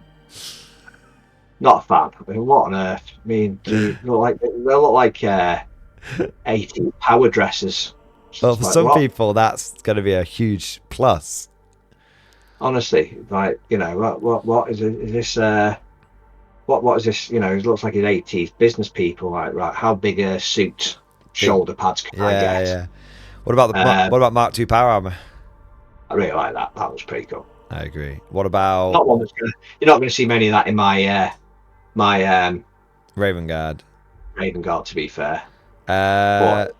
Not a fan. I mean, what on earth? I mean, they look like 80 power dressers. Well, for some people, that's going to be a huge plus. Honestly, like, you know, what is this? What is this? You know, it looks like it's 80s business people. Like, right, how big a suit, shoulder pads can I get? Yeah. What about Mark II power armor? I really like that. That was pretty cool. I agree. What about? Not one that's you're not going to see many of that in my Raven Guard. To be fair. But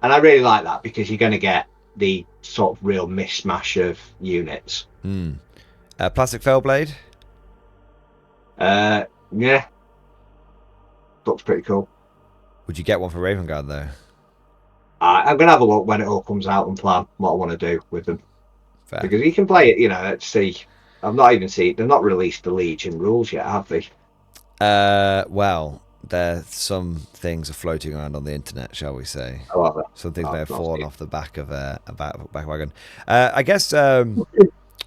and I really like that because you're going to get the sort of real mishmash of units. Plastic Fellblade. Yeah, looks pretty cool. Would you get one for Raven Guard though? I'm going to have a look when it all comes out and plan what I want to do with them. Fair. Because you can play it, you know. Let's see. I've not even seen. They've not released the Legion rules yet, have they? Well, there's some things are floating around on the internet, shall we say? However, some things may have fallen off the back of a back wagon. I guess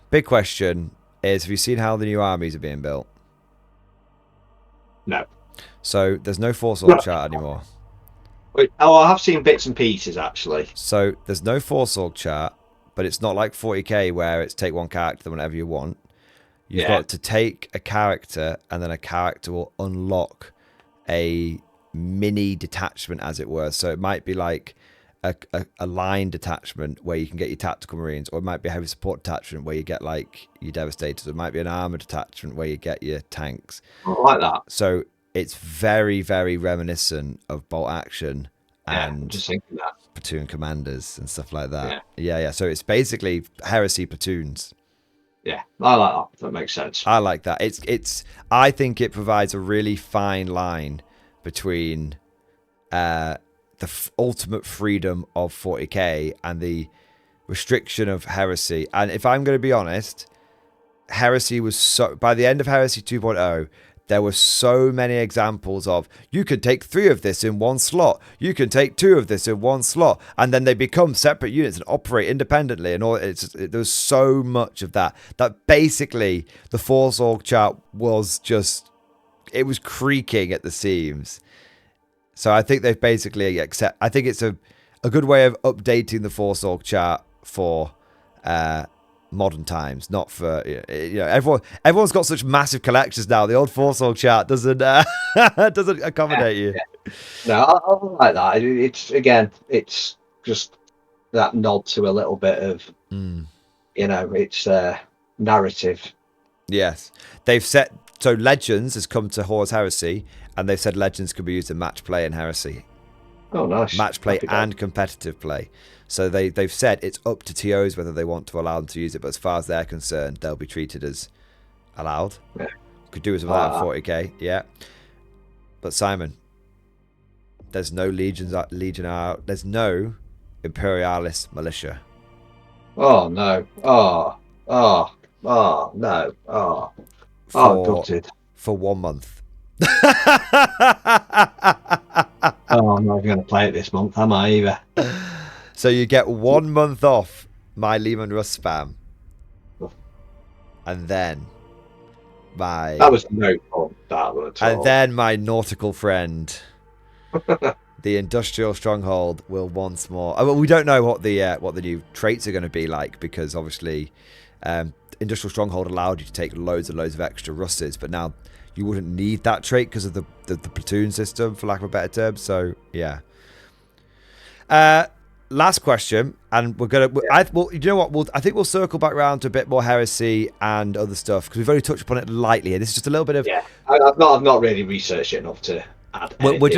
big question is: have you seen how the new armies are being built? No. So there's no Force Org chart anymore. I have seen bits and pieces actually. So there's no Force Org chart, but it's not like 40k where it's take one character whenever you want. You've got to take a character, and then a character will unlock a mini detachment, as it were. So it might be like a line detachment where you can get your tactical marines, or it might be a heavy support detachment where you get like your devastators. It might be an armor detachment where you get your tanks. I like that. So it's very, very reminiscent of bolt action and just thinking that. platoon commanders and stuff like that. Yeah. So it's basically heresy platoons. Yeah, I like that. That makes sense. I like that. I think it provides a really fine line between the ultimate freedom of 40k and the restriction of heresy. And if I'm going to be honest, heresy was so, by the end of heresy 2.0, there were so many examples of, you can take 3 of this in one slot, you can take 2 of this in one slot, and then they become separate units and operate independently, and all. There was so much of that basically the Force Org chart was just, it was creaking at the seams. So I think they've basically I think it's a good way of updating the Force Org chart for modern times, not for, you know, everyone's got such massive collections now. The old Force Org chart doesn't doesn't accommodate you. No, I like that. It's just that nod to a little bit of you know, it's narrative. Yes, they've set, so Legends has come to Horus Heresy, and they've said Legends can be used in match play and Heresy. Oh, nice. Match play and competitive play. So they've said it's up to TOs whether they want to allow them to use it, but as far as they're concerned, they'll be treated as allowed. Yeah. Could do as without 40k, yeah. But Simon, there's no Legion out. There's no Imperialis militia. Oh no! Oh no! Gutted. For 1 month. I'm not going to play it this month, am I either? So you get 1 month off my Lehman Russ spam, and then that was no fun. And then my nautical friend, the industrial stronghold, will once more. Well, we don't know what the new traits are going to be like, because obviously, industrial stronghold allowed you to take loads and loads of extra Russes, but now you wouldn't need that trait because of the platoon system, for lack of a better term. So yeah. Last question, and we're gonna. Well, you know what? I think we'll circle back around to a bit more heresy and other stuff, because we've only touched upon it lightly, and this is just a little bit of. Yeah, I've not really researched it enough to add. We're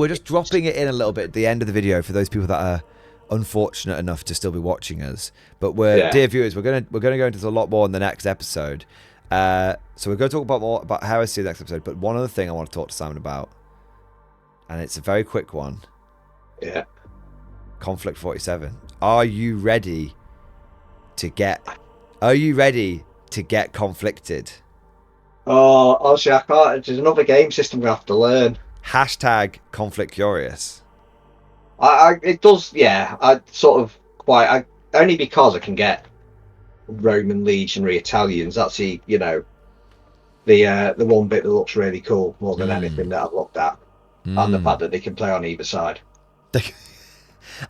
just dropping it in a little bit at the end of the video for those people that are unfortunate enough to still be watching us. But dear viewers, we're gonna go into this a lot more in the next episode. So we're going to talk more about heresy in the next episode. But one other thing I want to talk to Simon about, and it's a very quick one. Yeah. Conflict 47. Are you ready to get conflicted? Oh, honestly, I can't. There's another game system we have to learn. Hashtag conflict curious. It does, yeah. Only because I can get Roman legionary Italians. That's the one bit that looks really cool more than anything that I've looked at, and the fact that they can play on either side.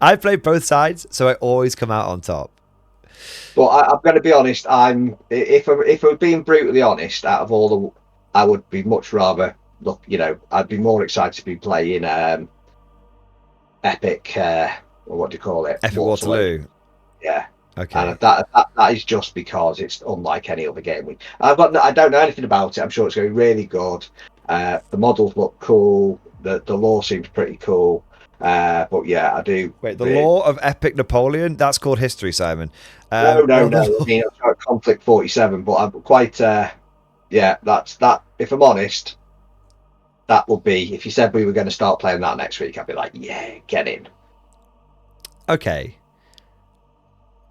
I played both sides, so I always come out on top. But I'm going to be honest. If I'm being brutally honest, out of all I would be much rather look. I'd be more excited to be playing Epic. Or what do you call it? Epic Waterloo. Yeah. Okay. And that is just because it's unlike any other game. I don't know anything about it. I'm sure it's going to be really good. The models look cool. The lore seems pretty cool. But yeah, I do. Wait, the lore of Epic Napoleon? That's called history, Simon. No. I mean, I've got Conflict 47, but I'm quite. That's that. If I'm honest, that would be. If you said we were going to start playing that next week, I'd be like, yeah, get in. Okay.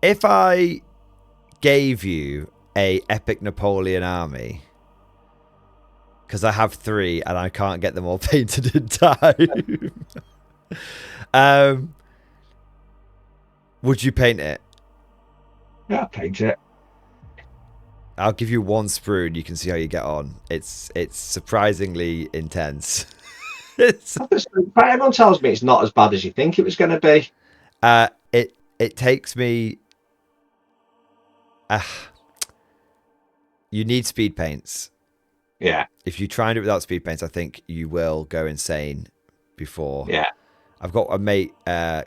If I gave you a Epic Napoleon army, because I have 3 and I can't get them all painted in time, would you paint it? Yeah, I'll paint it. I'll give you 1 sprue and you can see how you get on. It's surprisingly intense. Everyone tells me it's not as bad as you think it was going to be. It takes me. You need speed paints. Yeah. If you try and do it without speed paints, I think you will go insane before. Yeah. I've got a mate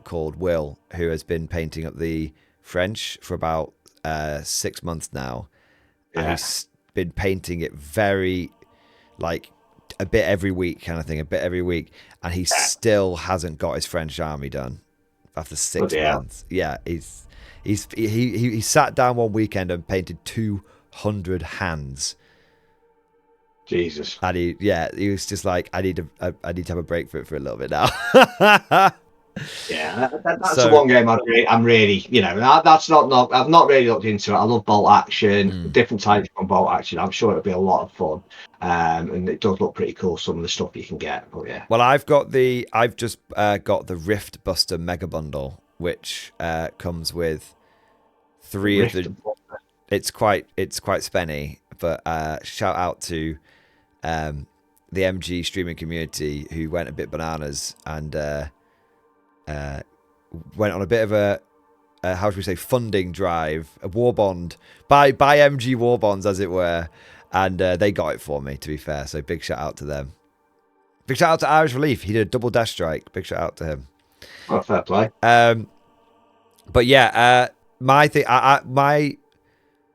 called Will who has been painting up the French for about 6 months now. And he's been painting it very, like, a bit every week kind of thing, And he still hasn't got his French army done after 6 months. Yeah, he sat down one weekend and painted 200 hands. Jesus. And he was just like, I need to have a break for it for a little bit now. Yeah, that's the one game I'm really, that's not I've not really looked into it. I love bolt action, different types of bolt action. I'm sure it'll be a lot of fun, and it does look pretty cool. Some of the stuff you can get, but yeah. Well, I've just got the Rift Buster Mega Bundle, which comes with 3 of the. It's quite spenny, but shout out to the MG streaming community who went a bit bananas and went on a bit of a how should we say, funding drive, a war bond, by MG war bonds, as it were, and they got it for me, to be fair, so big shout out to them. Big shout out to Irish Relief. He did a double dash strike. Big shout out to him. Oh, fair play. But yeah, my thing,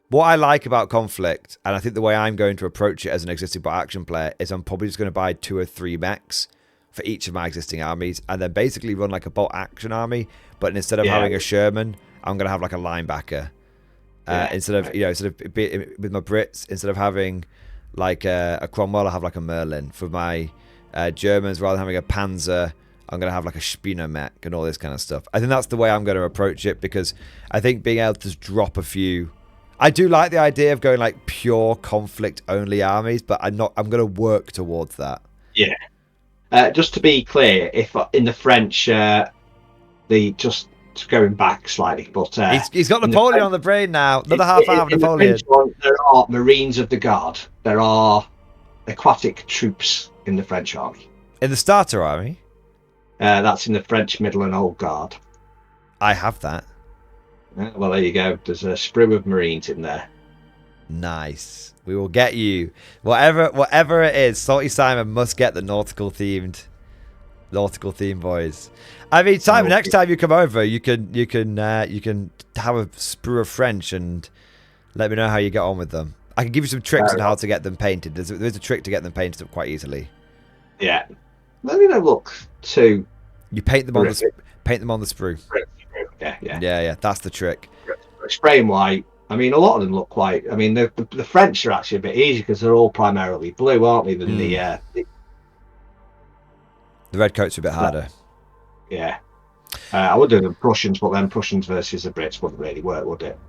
what I like about Conflict, and I think the way I'm going to approach it as an existing bolt action player, is I'm probably just going to buy 2 or 3 mechs for each of my existing armies, and then basically run like a bolt action army, but instead of having a Sherman, I'm going to have like a linebacker. Instead of with my Brits, instead of having like a Cromwell, I have like a Merlin. For my Germans, rather than having a Panzer, I'm going to have like a Spino mech and all this kind of stuff. I think that's the way I'm going to approach it, because I think being able to just drop a few. I do like the idea of going like pure conflict only armies, but I'm going to work towards that. Yeah. Just to be clear, if in the French, just going back slightly, but he's got Napoleon on the brain now. Another half hour of Napoleon. The French one, there are Marines of the Guard. There are aquatic troops in the French army. In the starter army? That's in the French Middle and Old Guard. I have that. Well, there you go. There's a sprue of Marines in there. Nice. We will get you. Whatever it is, Salty Simon must get the nautical theme, boys. I mean, Simon, next time you come over, you can have a sprue of French and let me know how you get on with them. I can give you some tricks on how to get them painted. There's a trick to get them painted up quite easily. Yeah. Let me know. Look, too. You paint them on the sprue. Yeah. That's the trick. Spray them white. I mean, a lot of them look quite. I mean, the French are actually a bit easy because they're all primarily blue, aren't they? Than the red coats are a bit harder. Yeah, I would do the Prussians, but then Prussians versus the Brits wouldn't really work, would it?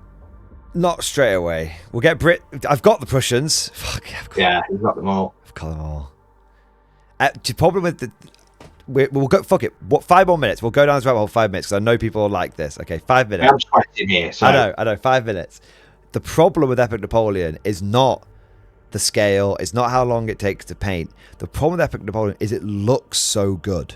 Not straight away. We'll get I've got the Prussians. Fuck yeah, you've got them all. I've got them all. The problem with the... We'll go... Fuck it. What? 5 more minutes. We'll go down this rabbit hole 5 minutes, because I know people like this. Okay, 5 minutes. I'm sweating here, so... I know. 5 minutes. The problem with Epic Napoleon is not the scale. It's not how long it takes to paint. The problem with Epic Napoleon is it looks so good.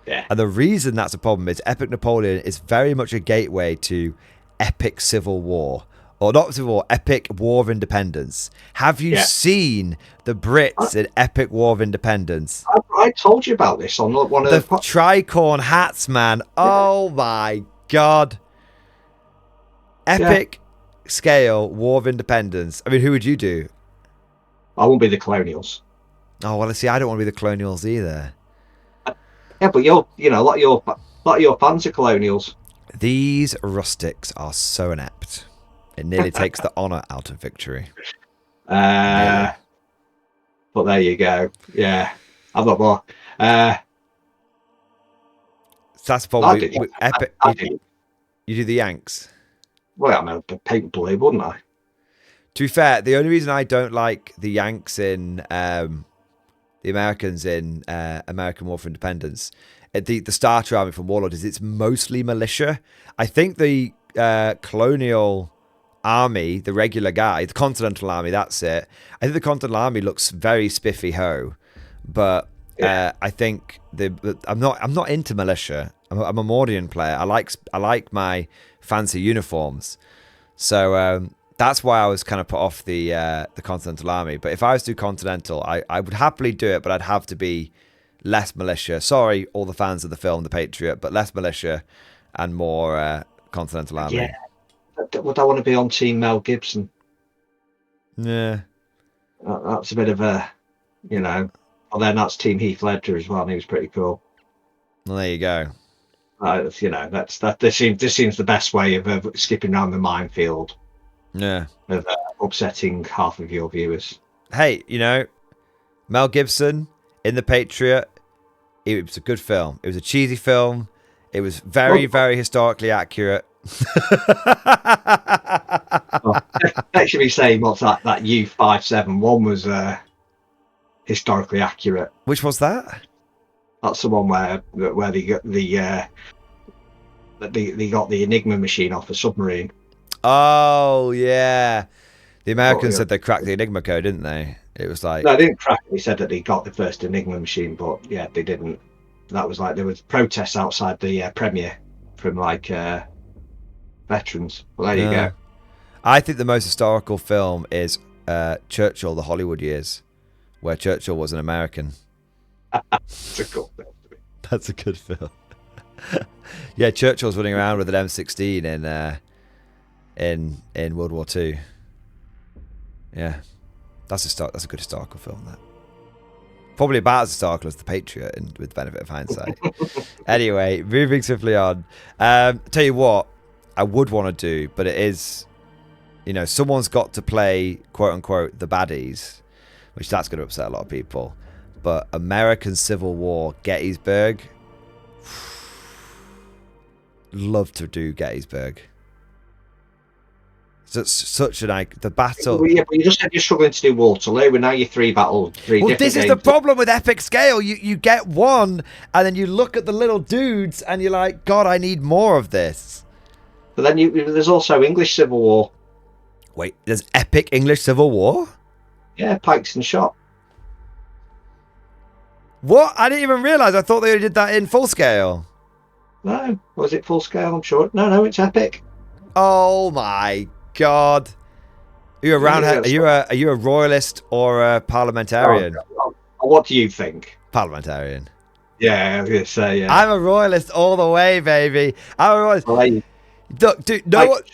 Yeah. And the reason that's a problem is Epic Napoleon is very much a gateway to Epic Civil War. Or not Civil War, Epic War of Independence. Have you seen the Brits in Epic War of Independence? I told you about this on one of the tricorn hats, man. Oh my god. Epic scale War of Independence. I mean, who would you do? I won't be the Colonials. Oh well, see, I don't want to be the Colonials either. Yeah, but a lot of your fans are Colonials. These rustics are so inept. It nearly takes the honour out of victory. But there you go. Yeah, I've got more. So that's probably Epic. You do the Yanks. Well, I'm a paint blue, wouldn't I? To be fair, the only reason I don't like the Yanks in the Americans in American War for Independence, the starter army from Warlord, is it's mostly militia. I think the colonial army, the regular guy, the Continental Army, that's it. I think the Continental Army looks very spiffy ho, but I think I'm not into militia. I'm a Mordian player. I like my fancy uniforms, so that's why I was kind of put off the Continental Army. But if I was to do Continental, I would happily do it, but I'd have to be less militia. Sorry, all the fans of the film The Patriot, but less militia and more Continental Army. Yeah. Would I want to be on Team Mel Gibson? Yeah. That's a bit of a, Well, then that's Team Heath Ledger as well, and he was pretty cool. Well, there you go. This seems the best way of skipping around the minefield. Yeah. Of upsetting half of your viewers. Hey, Mel Gibson in The Patriot, it was a good film. It was a cheesy film. It was very, very historically accurate. Actually saying what's that U571 was historically accurate. Which was that? That's the one where they got they got the Enigma machine off a submarine. Oh yeah, the Americans said they cracked the Enigma code, didn't they? It was like, no, they didn't crack it. They said that they got the first Enigma machine, but yeah, they didn't. That was like there was protests outside the premiere from veterans. Well, there you go. I think the most historical film is Churchill, the Hollywood Years, where Churchill was an American. That's a cool film. That's a good film. Yeah, Churchill's running around with an M16 in World War II. Yeah, that's a good historical film. That probably about as historical as The Patriot, and with the benefit of hindsight. Anyway, moving swiftly on. Tell you what, I would want to do, but it is, someone's got to play quote unquote the baddies, which that's going to upset a lot of people. But American Civil War, Gettysburg. Love to do Gettysburg. So it's such the battle. Well, yeah, but you just said you're struggling to do Waterloo, and now you're three different this is the problem with epic scale. You get one, and then you look at the little dudes, and you're like, God, I need more of this. But then there's also English Civil War. Wait, there's epic English Civil War? Yeah, pikes and shot. What? I didn't even realise. I thought they did that in full scale. No, was it full scale? I'm sure. No, it's epic. Oh my God! Are you a roundhead? Are you a royalist or a parliamentarian? What do you think? Parliamentarian. Yeah, I was gonna say. Yeah. I'm a royalist all the way, baby. I'm a royalist. Look, dude, know what?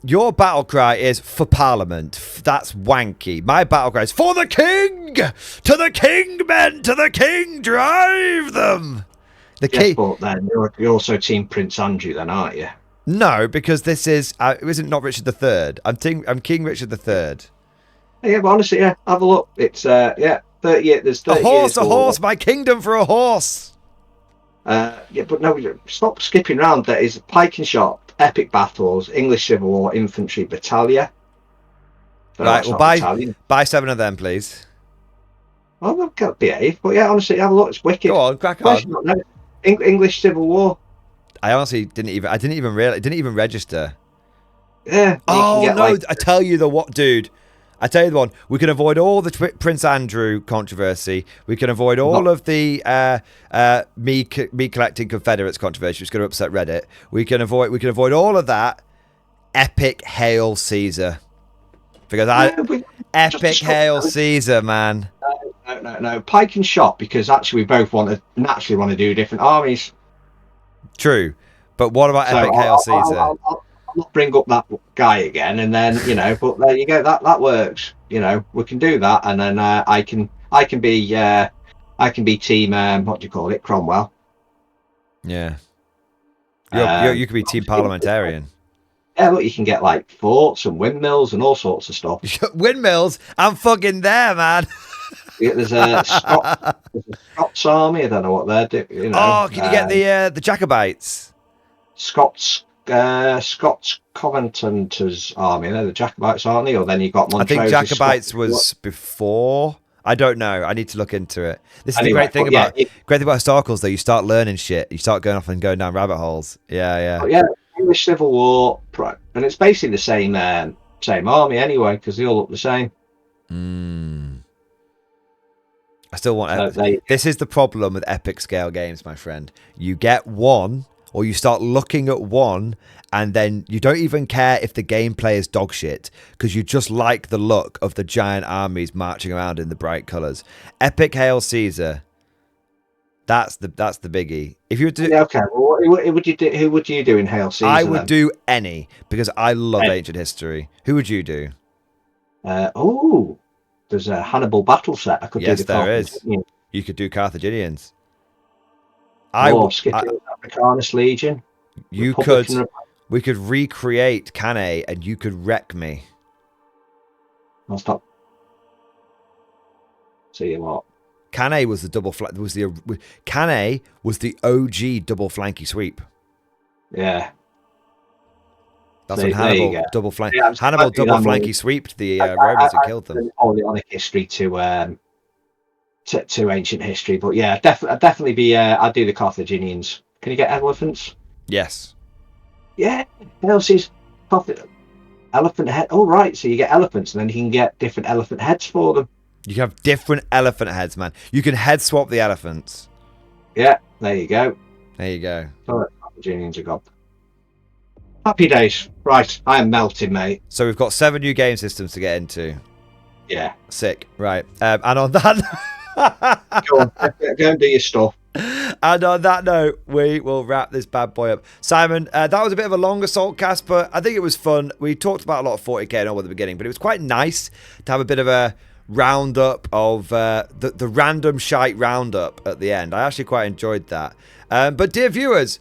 Your battle cry is for Parliament. That's wanky. My battle cry is for the King. To the King, men. To the King. Drive them. The King. But then you're also Team Prince Andrew, then, aren't you? No, because this is isn't not Richard III. I'm King Richard III. Yeah, but honestly, yeah, have a look. It's 30 years. There's 30 a horse, years a horse. My kingdom for a horse. Yeah, but no, stop skipping around. There is Pike and Shot, Epic Battles, English Civil War, Infantry, Battalion. Right, well, buy 7 of them, please. Well, they've got behave, but yeah, honestly, have a look. It's wicked. Go on, crack on. English Civil War. I honestly didn't even realize. It didn't even register. Yeah. Oh no! I tell you the what, dude. I tell you the one. We can avoid all the Prince Andrew controversy. We can avoid all of the me collecting Confederates controversy, which is going to upset Reddit. We can avoid all of that. Epic Hail Caesar, because Epic Hail Caesar, man. No. Pike and Shot, because actually we both naturally want to do different armies. True, but what about Epic Hail Caesar? I'll not bring up that guy again, and then but there you go. That works. We can do that, and then I can be team. What do you call it? Cromwell. Yeah. You could be team parliamentarian. Yeah, look, you can get like forts and windmills and all sorts of stuff. Windmills? I'm fucking there, man. There's a Scots army. I don't know what they're doing. Oh, can you get the Jacobites? Scots Covenanters army. They're the Jacobites, aren't they? Or then you got Montrose. I think Jacobites was before. I don't know. I need to look into it. This is the great thing about historicals, though. You start learning shit. You start going off and going down rabbit holes. Yeah. Yeah. English Civil War, and it's basically the same army anyway, because they all look the same. I still want this is the problem with epic scale games, my friend. You get one, or you start looking at one, and then you don't even care if the gameplay is dog shit, because you just like the look of the giant armies marching around in the bright colors. Epic Hail Caesar. That's the biggie. If you were to okay, well, what would you do? Who would you do in Hail Caesar? I would do any, because I love ancient history. Who would you do? There's a Hannibal battle set. I could do. Yes, there is. You could do Carthaginians. Scipio's Africanus Legion. You could. We could recreate Cannae, and you could wreck me. I'll stop. See you what. Cannae was the double flank. Cannae was the OG double flanky sweep. Yeah. That's when Hannibal double flank. Yeah, Hannibal double flanky sweeped the Romans and killed them. Napoleonic history to ancient history, but yeah, definitely be. I'd do the Carthaginians. Can you get elephants? Yes. Yeah. Elsie's elephant head. Oh right, so you get elephants, and then you can get different elephant heads for them. You can have different elephant heads, man. You can head swap the elephants. Yeah, there you go. There you go. Carthaginians are gone. Happy days. Right, I am melting, mate. So we've got 7 new game systems to get into. Yeah. Sick. Right. And on that... Go on, go and do your stuff. And on that note, we will wrap this bad boy up. Simon, that was a bit of a longer SaltCast, but I think it was fun. We talked about a lot of 40k and all at the beginning, but it was quite nice to have a bit of a roundup of the random shite roundup at the end. I actually quite enjoyed that. But dear viewers,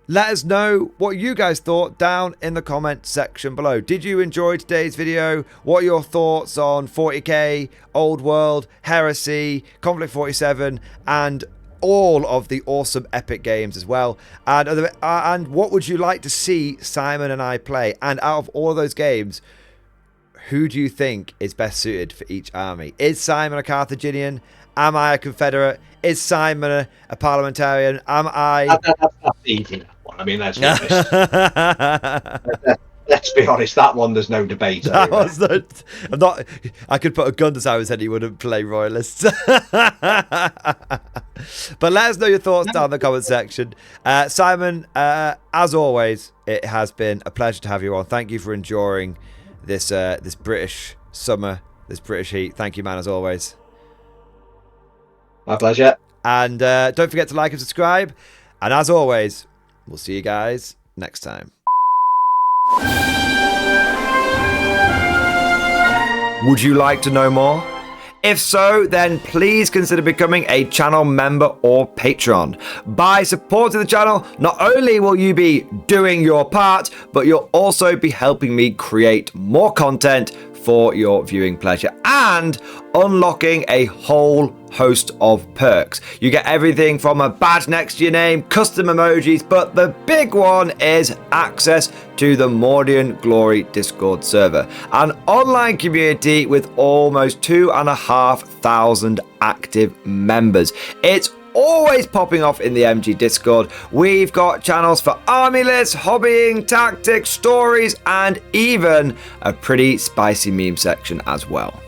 let us know what you guys thought down in the comment section below. Did you enjoy today's video? What are your thoughts on 40k, Old World, Heresy, Conflict 47, and all of the awesome epic games as well? And what would you like to see Simon and I play? And out of all of those games, who do you think is best suited for each army? Is Simon a Carthaginian? Am I a Confederate? Is Simon a parliamentarian? Am I... That's easy. I mean, let's be honest. Let's be honest. That one, there's no debate. That was I'm not. I could put a gun to Simon's head. He wouldn't play royalists. But let us know your thoughts down in the comment section. Simon, as always, it has been a pleasure to have you on. Thank you for enduring this British summer, this British heat. Thank you, man, as always. My pleasure. And don't forget to like and subscribe. And as always, we'll see you guys next time. Would you like to know more? If so, then please consider becoming a channel member or patron. By supporting the channel, not only will you be doing your part, but you'll also be helping me create more content for your viewing pleasure. and unlocking a whole host of perks. You get everything from a badge next to your name, custom emojis, but the big one is access to the Mordian Glory Discord server, an online community with almost 2,500 active members. It's always popping off in the MG Discord. We've got channels for army lists, hobbying, tactics, stories, and even a pretty spicy meme section as well.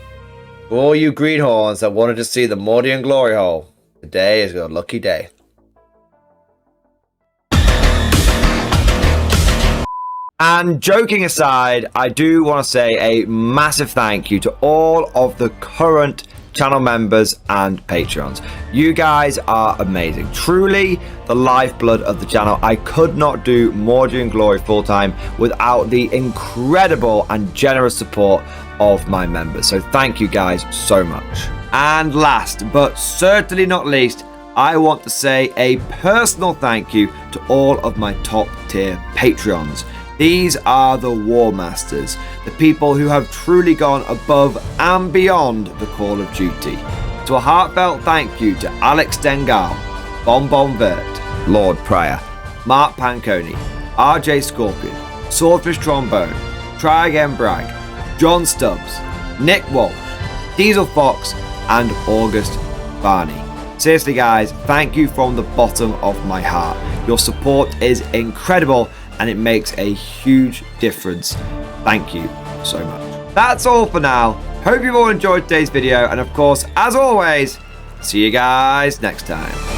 For all you greenhorns that wanted to see the Mordian glory hole, today is your lucky day. And joking aside, I do want to say a massive thank you to all of the current channel members and patrons. You guys are amazing, truly the lifeblood of the channel. I could not do Mordian Glory full time without the incredible and generous support of my members, so thank you guys so much. And last but certainly not least, I want to say a personal thank you to all of my top tier Patreons. These are the War Masters, the people who have truly gone above and beyond the call of duty. So a heartfelt thank you to Alex Dengal, Bonbon Vert, Lord Pryor, Mark Panconi, RJ Scorpion, Swordfish Trombone, Try Again Bragg, John Stubbs, Nick Walsh, Diesel Fox, and August Barney. Seriously guys, thank you from the bottom of my heart. Your support is incredible and it makes a huge difference. Thank you so much. That's all for now. Hope you've all enjoyed today's video, and of course, as always, see you guys next time.